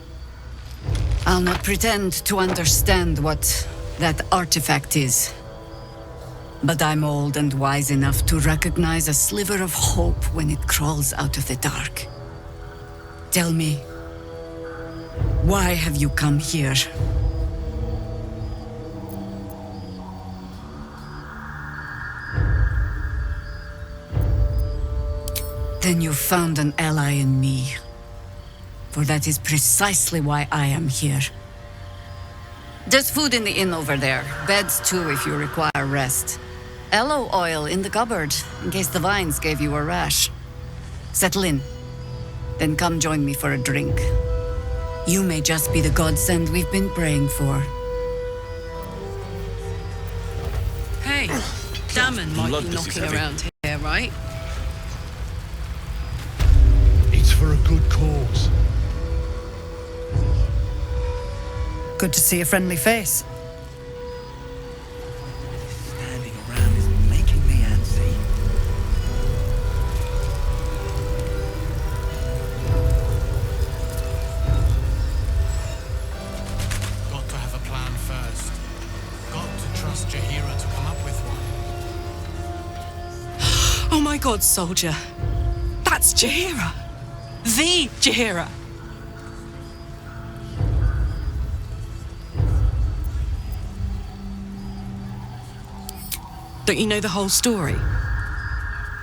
I'll not pretend to understand what that artifact is. But I'm old and wise enough to recognize a sliver of hope when it crawls out of the dark. Tell me, why have you come here? Then you found an ally in me. For that is precisely why I am here. There's food in the inn over there. Beds too if you require rest. Aloe oil in the cupboard, in case the vines gave you a rash. Settle in. Then come join me for a drink. You may just be the godsend we've been praying for. Hey, Damon might be knocking around here, right? It's for a good cause. Good to see a friendly face. Standing around is making me antsy. Got to have a plan first. Got to trust Jaheira to come up with one. Oh my god, soldier. That's Jaheira. The Jaheira. Don't you know the whole story?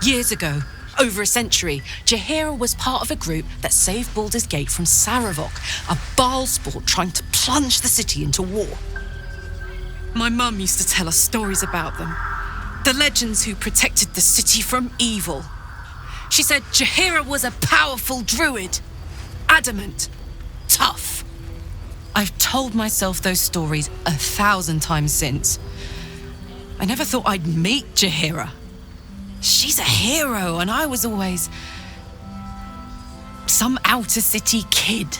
Years ago, over a century, Jaheira was part of a group that saved Baldur's Gate from Saravok, a Baalsport trying to plunge the city into war. My mum used to tell us stories about them. The legends who protected the city from evil. She said Jaheira was a powerful druid. Adamant. Tough. I've told myself those stories 1,000 times since. I never thought I'd meet Jaheira. She's a hero, and I was always some outer city kid.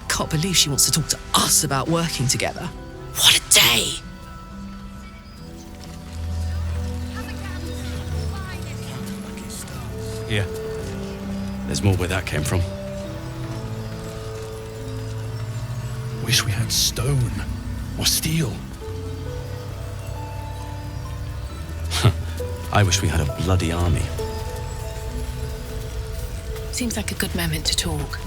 Can't believe she wants to talk to us about working together. What a day! Here. There's more where that came from. Wish we had stone or steel. I wish we had a bloody army. Seems like a good moment to talk.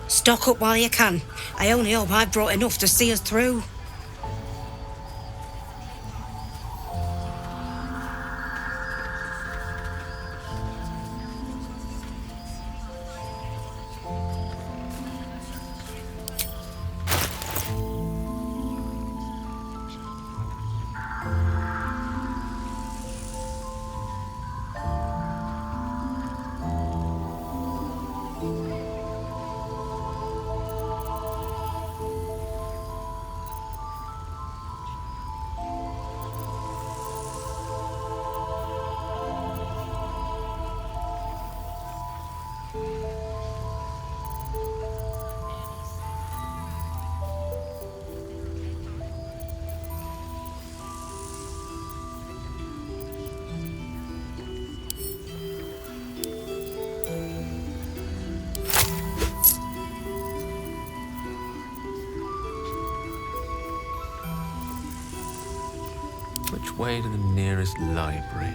Stock up while you can. I only hope I've brought enough to see us through. Which way to the nearest library?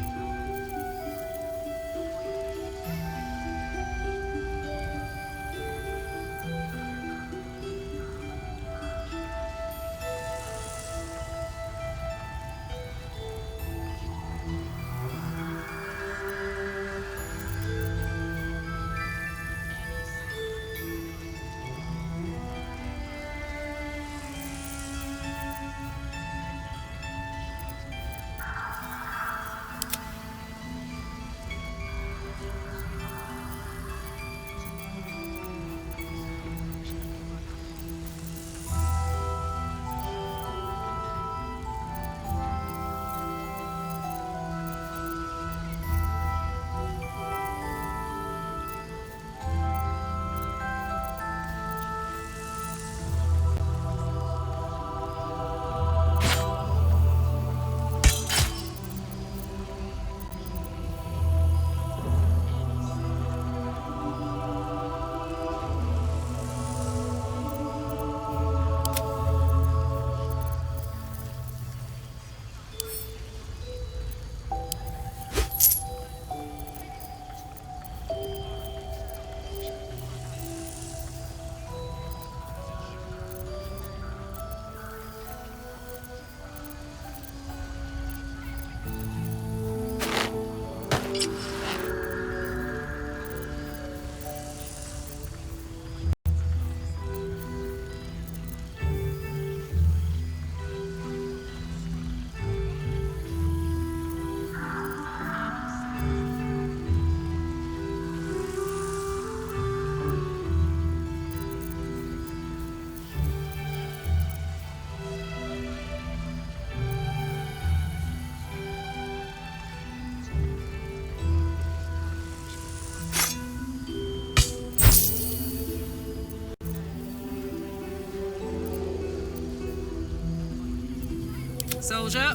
Soldier.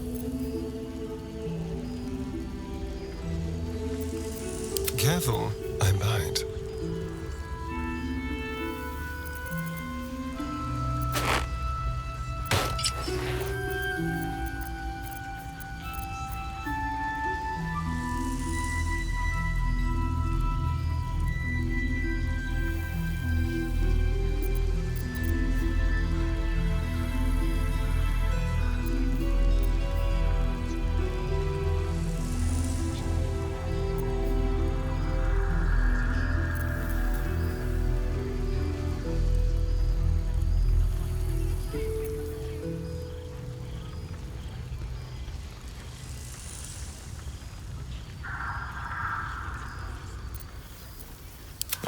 Careful, I bite.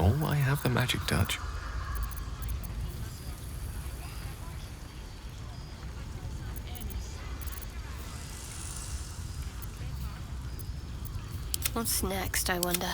Oh, I have the magic touch. What's next, I wonder?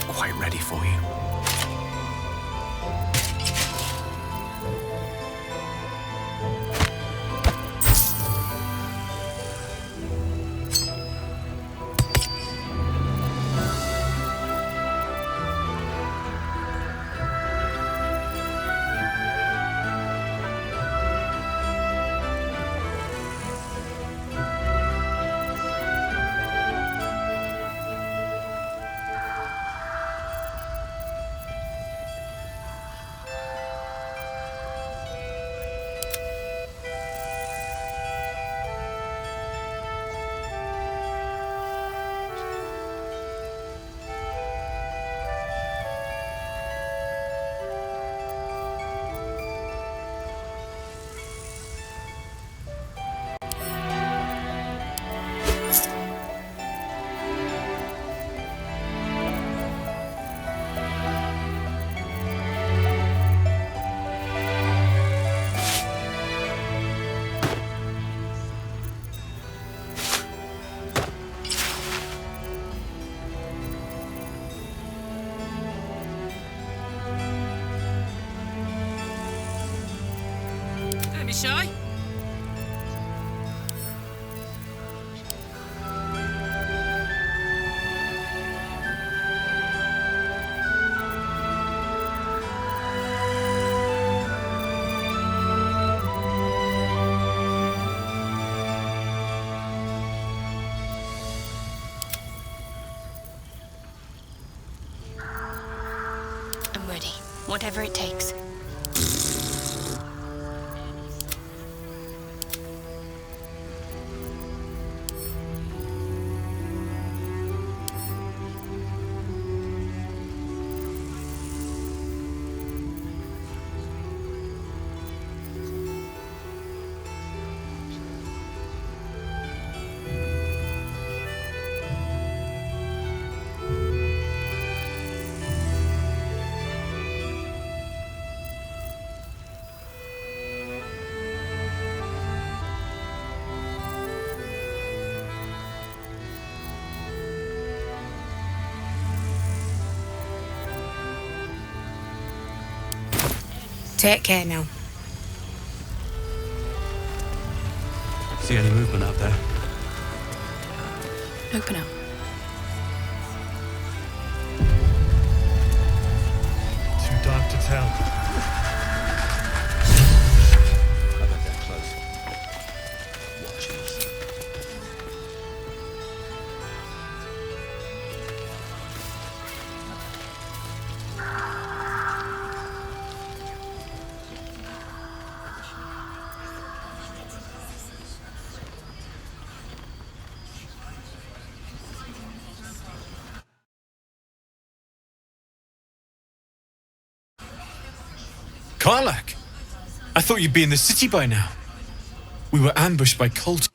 Quite ready for you. Don't be shy. whatever it takes. Take care now. See any movement out there? Open up. Too dark to tell. I bet they're close. Watchers. Karlak! I thought you'd be in the city by now. We were ambushed by cultists.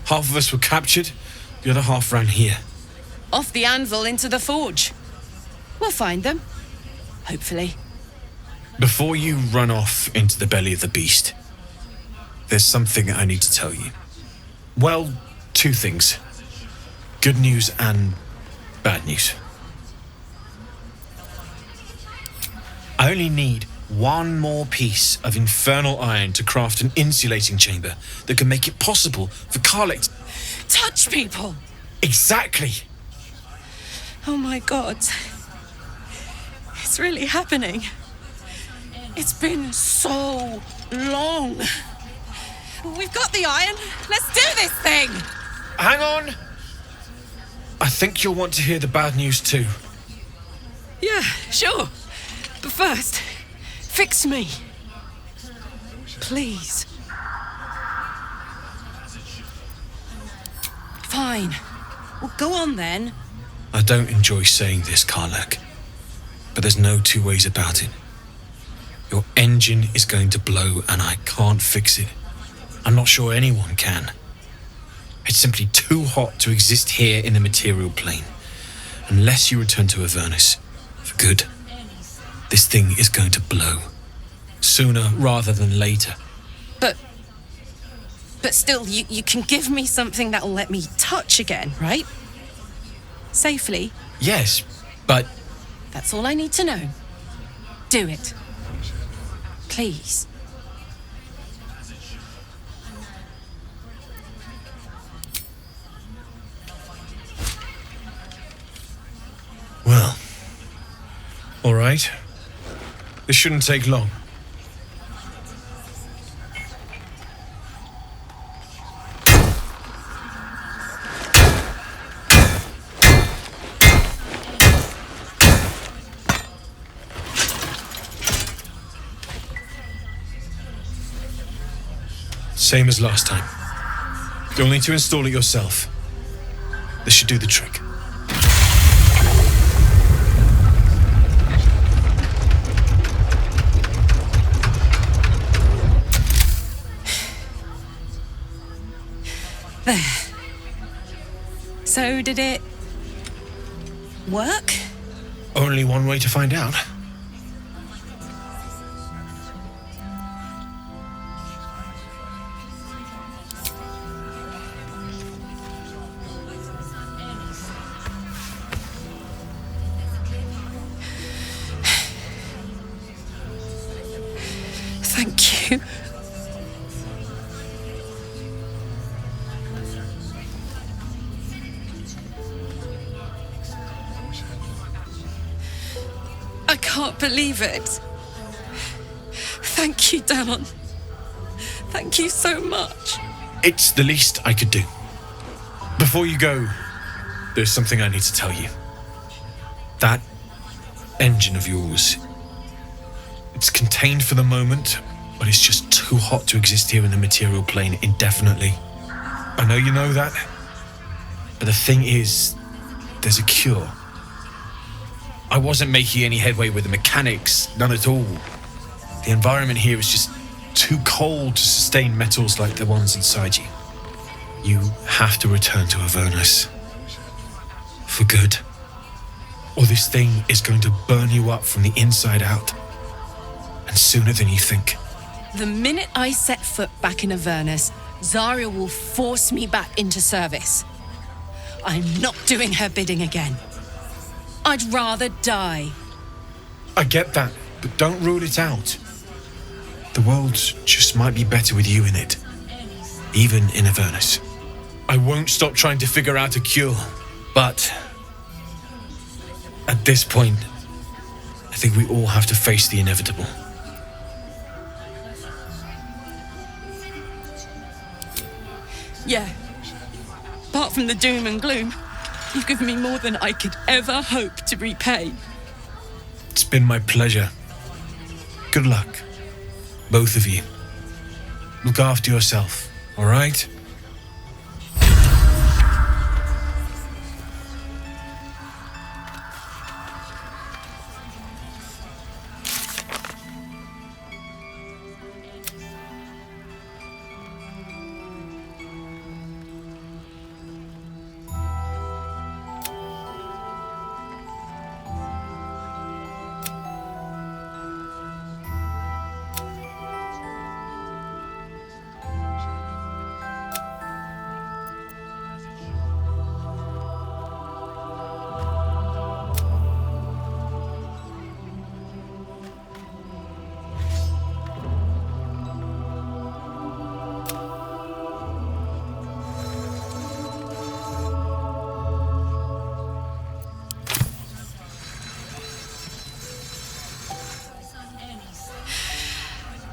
Half of us were captured, the other half ran here. Off the anvil into the forge. We'll find them. Hopefully. Before you run off into the belly of the beast, there's something I need to tell you. Well, two things. Good news and bad news. I only need one more piece of infernal iron to craft an insulating chamber that can make it possible for Karlak to touch people. Exactly. Oh my god. It's really happening. It's been so long. We've got the iron. Let's do this thing. Hang on. I think you'll want to hear the bad news too. Yeah, sure. But first, fix me. Please. Fine. Well, go on then. I don't enjoy saying this, Karlak, but there's no two ways about it. Your engine is going to blow and I can't fix it. I'm not sure anyone can. It's simply too hot to exist here in the material plane. Unless you return to Avernus for good, this thing is going to blow. Sooner rather than later. But still, you can give me something that'll let me touch again, right? Safely. Yes, but... That's all I need to know. Do it. Please. Well, all right. This shouldn't take long. Same as last time. You'll need to install it yourself. This should do the trick. There. So did it work? Only one way to find out. Thank you. I can't believe it. Thank you, Danon. Thank you so much. It's the least I could do. Before you go, there's something I need to tell you. That engine of yours It's contained for the moment, but it's just too hot to exist here in the material plane indefinitely. I know you know that, but the thing is, there's a cure. I wasn't making any headway with the mechanics, none at all. The environment here is just too cold to sustain metals like the ones inside you. You have to return to Avernus. For good. Or this thing is going to burn you up from the inside out. And sooner than you think. The minute I set foot back in Avernus, Zarya will force me back into service. I'm not doing her bidding again. I'd rather die. I get that, but don't rule it out. The world just might be better with you in it. Even in Avernus. I won't stop trying to figure out a cure, but at this point, I think we all have to face the inevitable. Yeah. Apart from the doom and gloom, you've given me more than I could ever hope to repay. It's been my pleasure. Good luck, both of you. Look after yourself, all right?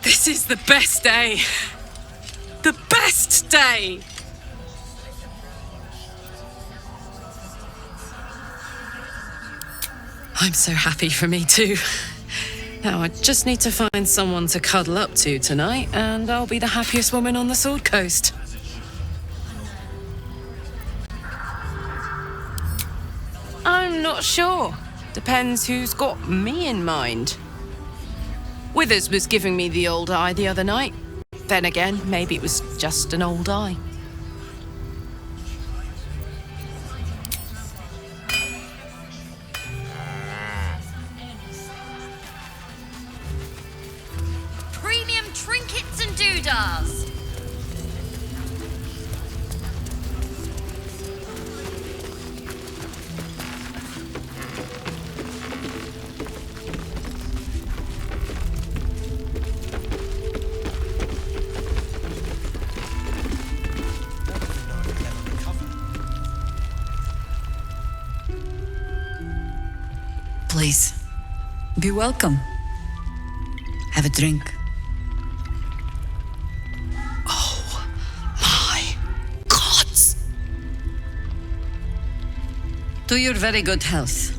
This is the best day. The best day! I'm so happy for me too. Now I just need to find someone to cuddle up to tonight, and I'll be the happiest woman on the Sword Coast. I'm not sure. Depends who's got me in mind. Withers was giving me the old eye the other night. Then again, maybe it was just an old eye. Premium trinkets and doodahs. Please, be welcome. Have a drink. Oh, my gods! To your very good health.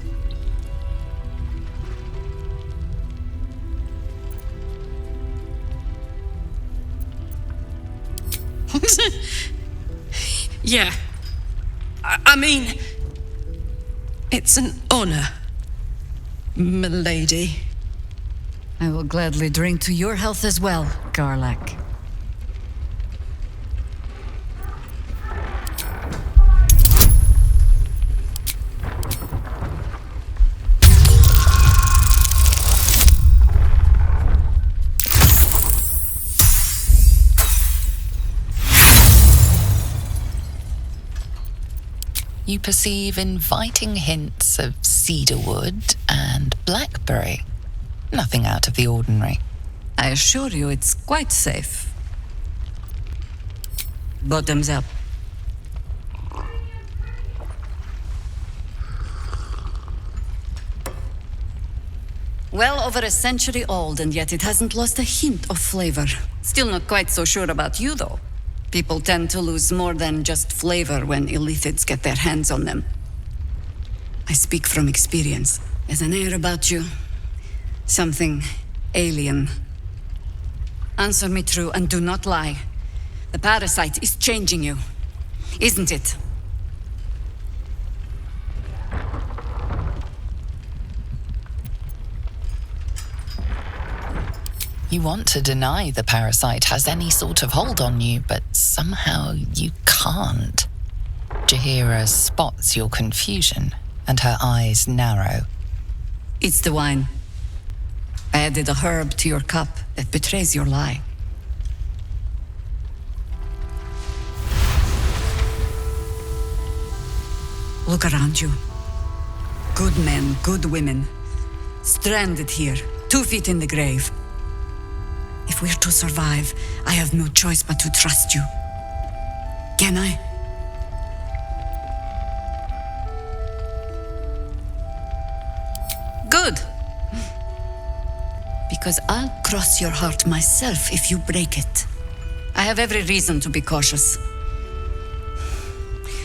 Yeah. I mean, it's an honor, milady. I will gladly drink to your health as well, Garlac. You perceive inviting hints of cedarwood and blackberry. Nothing out of the ordinary. I assure you it's quite safe. Bottoms up. Well over a century old, and yet it hasn't lost a hint of flavor. Still not quite so sure about you, though. People tend to lose more than just flavor when illithids get their hands on them. I speak from experience. There's an air about you. Something alien. Answer me true and do not lie. The parasite is changing you, isn't it? You want to deny the parasite has any sort of hold on you, but somehow you can't. Jahira spots your confusion, and her eyes narrow. It's the wine. I added a herb to your cup that betrays your lie. Look around you. Good men, good women. Stranded here, 2 feet in the grave. If we're to survive, I have no choice but to trust you. Can I? Good. Because I'll cross your heart myself if you break it. I have every reason to be cautious.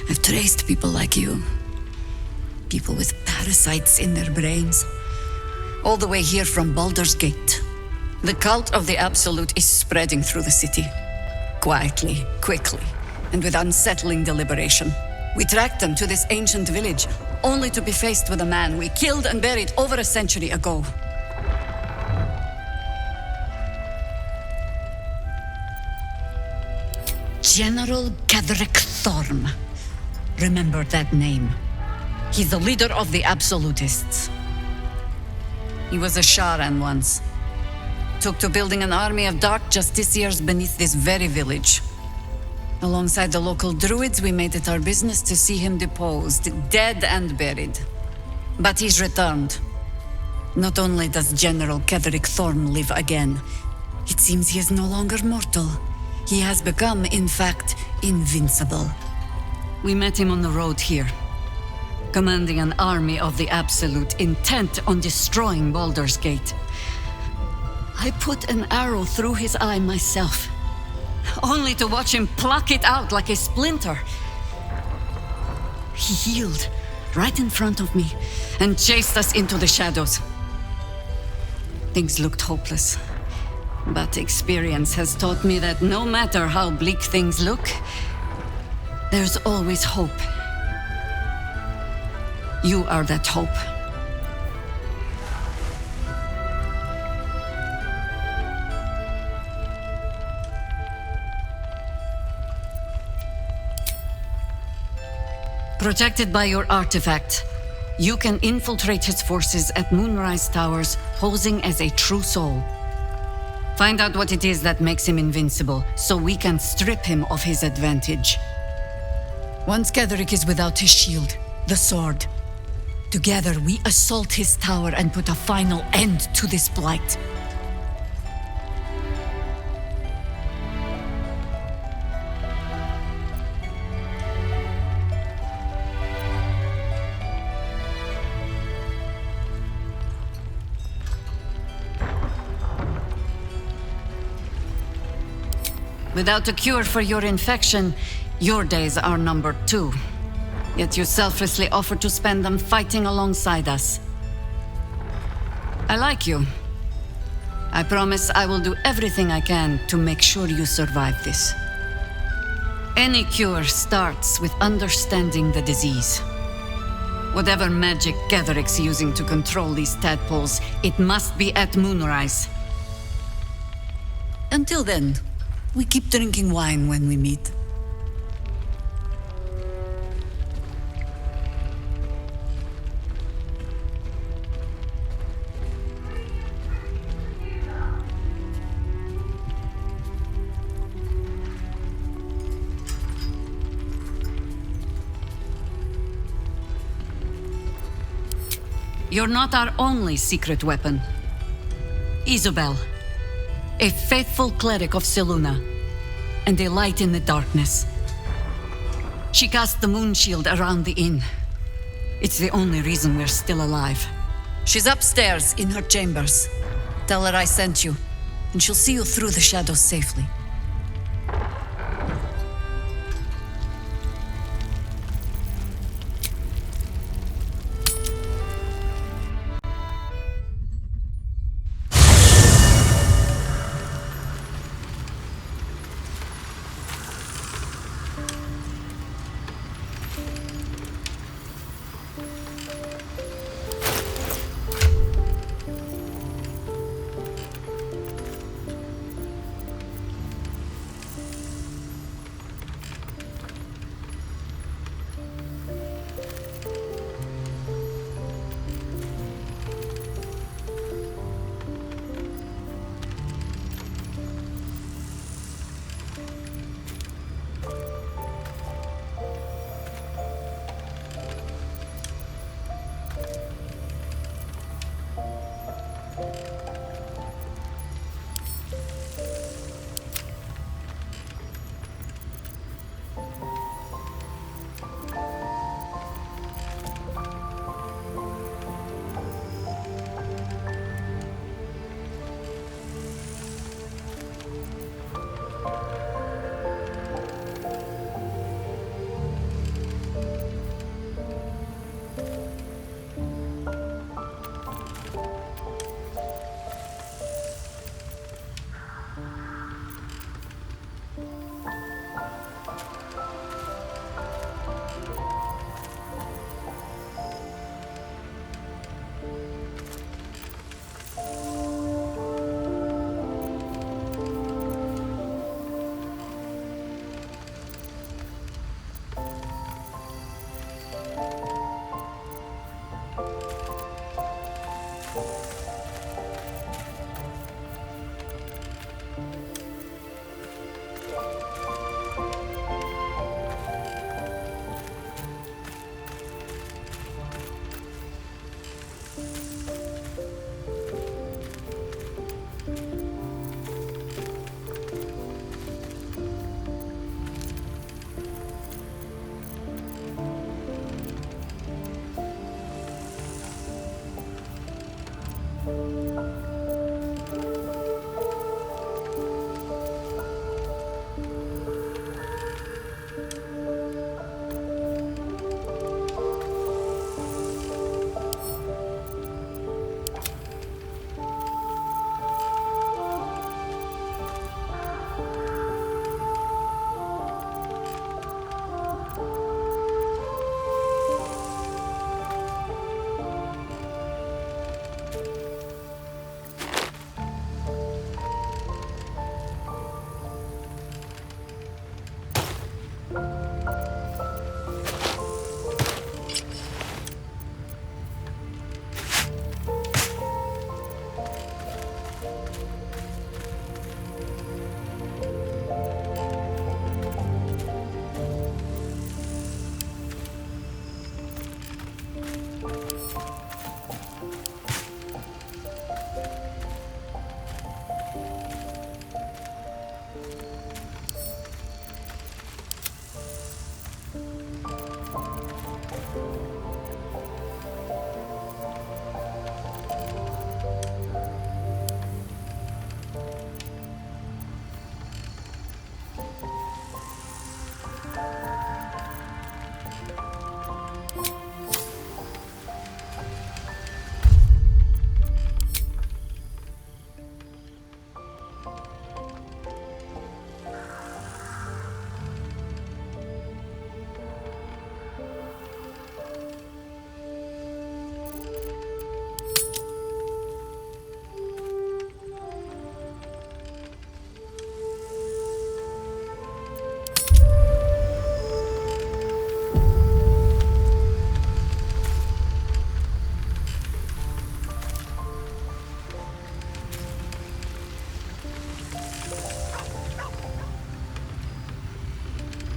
I've traced people like you. People with parasites in their brains. All the way here from Baldur's Gate. The cult of the Absolute is spreading through the city. Quietly, quickly, and with unsettling deliberation. We tracked them to this ancient village, only to be faced with a man we killed and buried over a century ago. General Ketheric Thorm. Remember that name. He's the leader of the Absolutists. He was a Sharan once. Took to building an army of dark justiciars beneath this very village. Alongside the local druids, we made it our business to see him deposed, dead and buried. But he's returned. Not only does General Ketheric Thorm live again, it seems he is no longer mortal. He has become, in fact, invincible. We met him on the road here, commanding an army of the Absolute, intent on destroying Baldur's Gate. I put an arrow through his eye myself, only to watch him pluck it out like a splinter. He healed right in front of me and chased us into the shadows. Things looked hopeless, but experience has taught me that no matter how bleak things look, there's always hope. You are that hope. Protected by your artifact, you can infiltrate his forces at Moonrise Towers, posing as a true soul. Find out what it is that makes him invincible, so we can strip him of his advantage. Once Ketheric is without his shield, the sword, together we assault his tower and put a final end to this blight. Without a cure for your infection, your days are numbered too. Yet you selflessly offer to spend them fighting alongside us. I like you. I promise I will do everything I can to make sure you survive this. Any cure starts with understanding the disease. Whatever magic Ketheric's using to control these tadpoles, it must be at Moonrise. Until then, we keep drinking wine when we meet. You're not our only secret weapon. Isobel, a faithful cleric of Selûne, and a light in the darkness. She cast the moon shield around the inn. It's the only reason we're still alive. She's upstairs in her chambers. Tell her I sent you, and she'll see you through the shadows safely.